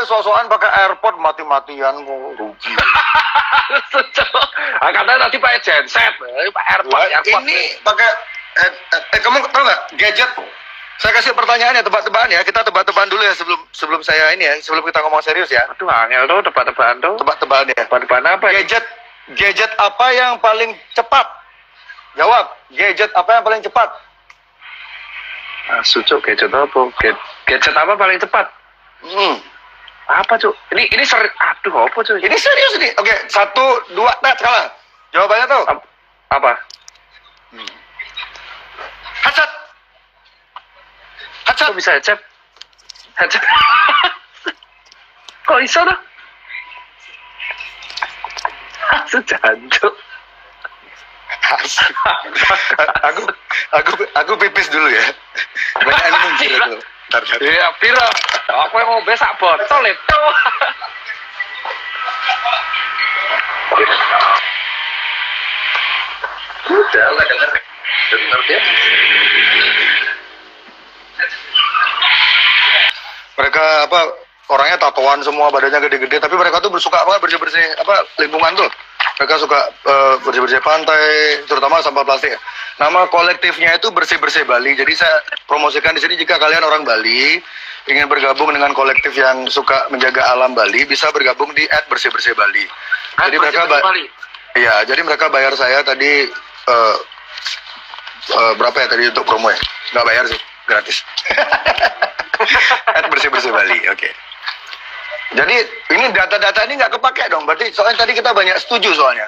sosokan pakai airport mati-matian kok rugi. Karena nanti pakai genset, Pak airport. Ini pakai kamu tahu nggak gadget? Saya kasih pertanyaan ya, tebak-tebakan ya. Kita tebak-tebakan dulu ya sebelum saya ini ya, sebelum kita ngomong serius ya. Aduh, angel tuh tebak-tebakan tuh. Tebak-tebakan ya. Tebak-tebakan apa? Gadget apa yang paling cepat? Jawab. Gadget apa yang paling cepat? Sucuk gadget apa? Gadget apa paling cepat? Apa cuy? Ini aduh apa cuy? Ini serius nih. Oke, 1, 2, kalah. Jawabannya tuh apa? Headset. Kok bisa headset? Kok bisa tuh? Sejancuk. Aku pipis dulu ya. Banyak ini muncul dulu. Bentar. Iya, pira. Aku yang mau besak botol itu. Udah, nggak denger dia. Mereka orangnya tatoan semua, badannya gede-gede, tapi mereka tuh bersuka bersih-bersih lingkungan tuh. Mereka suka bersih-bersih pantai, terutama sampah plastik. Nama kolektifnya itu Bersih-Bersih Bali. Jadi saya promosikan di sini, jika kalian orang Bali ingin bergabung dengan kolektif yang suka menjaga alam Bali, bisa bergabung di @bersih-bersih Bali. Jadi jadi mereka bayar saya tadi berapa ya tadi untuk promo ya? Nggak bayar sih, gratis. @bersih-bersih Bali, oke. Jadi ini data-data ini nggak kepake dong. Berarti soalnya tadi kita banyak setuju soalnya.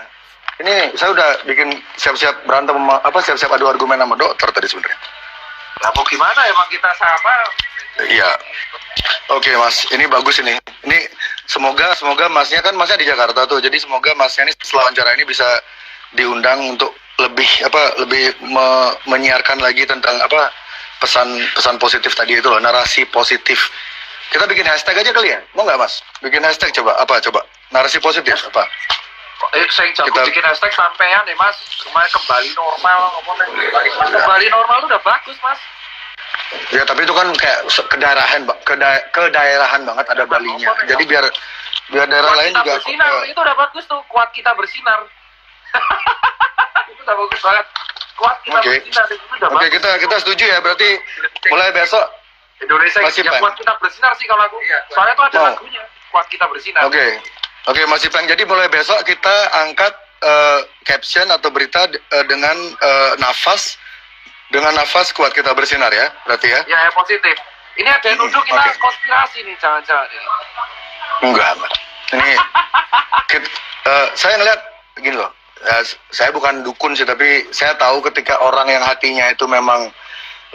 Ini saya udah bikin siap-siap berantem siap-siap adu argumen sama dokter tadi sebenarnya. Lah mau gimana, emang kita sama. Iya. Oke Mas, ini bagus ini. Ini semoga Masnya kan Masnya di Jakarta tuh. Jadi semoga Masnya ini setelah wawancara ini bisa diundang untuk lebih menyiarkan lagi tentang pesan positif tadi itu loh, narasi positif. Kita bikin hashtag aja kali ya? Mau nggak Mas? Bikin hashtag coba narasi positif apa? Saya jago bikin hashtag sampean deh Mas. Kemarin kembali normal ngomongnya. Kembali normal itu udah bagus Mas. Ya tapi itu kan kayak kedaerahan banget ada Balinya. Jadi biar daerah Kuat lain kita juga bersinar, itu udah bagus tuh. Kuat kita bersinar. Itu udah bagus banget. Kuat kita Oke. bersinar itu udah Oke, bagus. kita setuju ya. Berarti mulai besok. Indonesia Mas ya Ipeng. kuat kita bersinar sih kalau aku. Soalnya tuh ada lagunya. Kuat kita bersinar. Oke, Mas Ipeng. Jadi mulai besok kita angkat caption atau berita dengan nafas kuat kita bersinar ya, berarti ya? Ya, positif. Ini ada yang nuduh kita Oke. konspirasi nih, jangan-jangan ini. Enggak, Mas. Ini saya ngeliat gini loh. Saya bukan dukun sih, tapi saya tahu ketika orang yang hatinya itu memang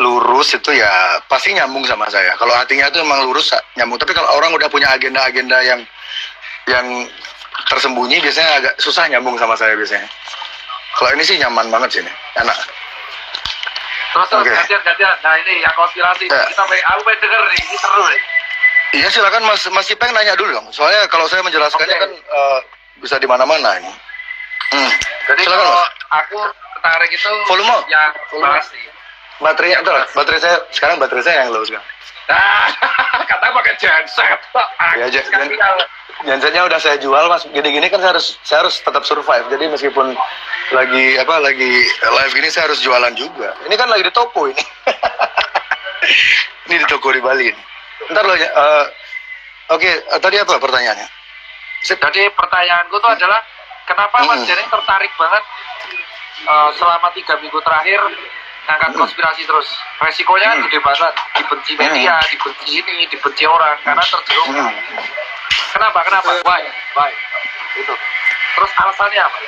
lurus itu ya pasti nyambung sama saya. Kalau hatinya itu memang lurus nyambung. Tapi kalau orang udah punya agenda-agenda yang tersembunyi biasanya agak susah nyambung sama saya biasanya. Kalau ini sih nyaman banget sih ini, enak. Terus Oke. gantian. Nah ini yang konspirasi. Ya. Aku pengen denger nih, ini seru nih. Iya silakan Mas Ipeng nanya dulu dong. Soalnya kalau saya menjelaskannya Oke. kan bisa di mana-mana ini. Jadi Silakan, kalau Mas. aku tertarik itu Volume. yang Volume. bahas nih. Baterai itu, baterai saya sekarang yang low sekarang. Nah, katanya pakai genset. Ya, gensetnya udah saya jual Mas. Gini-gini kan saya harus tetap survive. Jadi meskipun lagi live ini saya harus jualan juga. Ini kan lagi di toko ini. Ini di toko di Bali ini. Ntar loh ya. Oke, tadi apa pertanyaannya? Jadi pertanyaanku tuh adalah kenapa Mas Jering tertarik banget selama 3 minggu terakhir ngangkat konspirasi terus? Resikonya kan gede banget, dibenci media, dibenci ini, dibenci orang karena terjerumus. Kenapa? Why? Itu. Terus alasannya apa?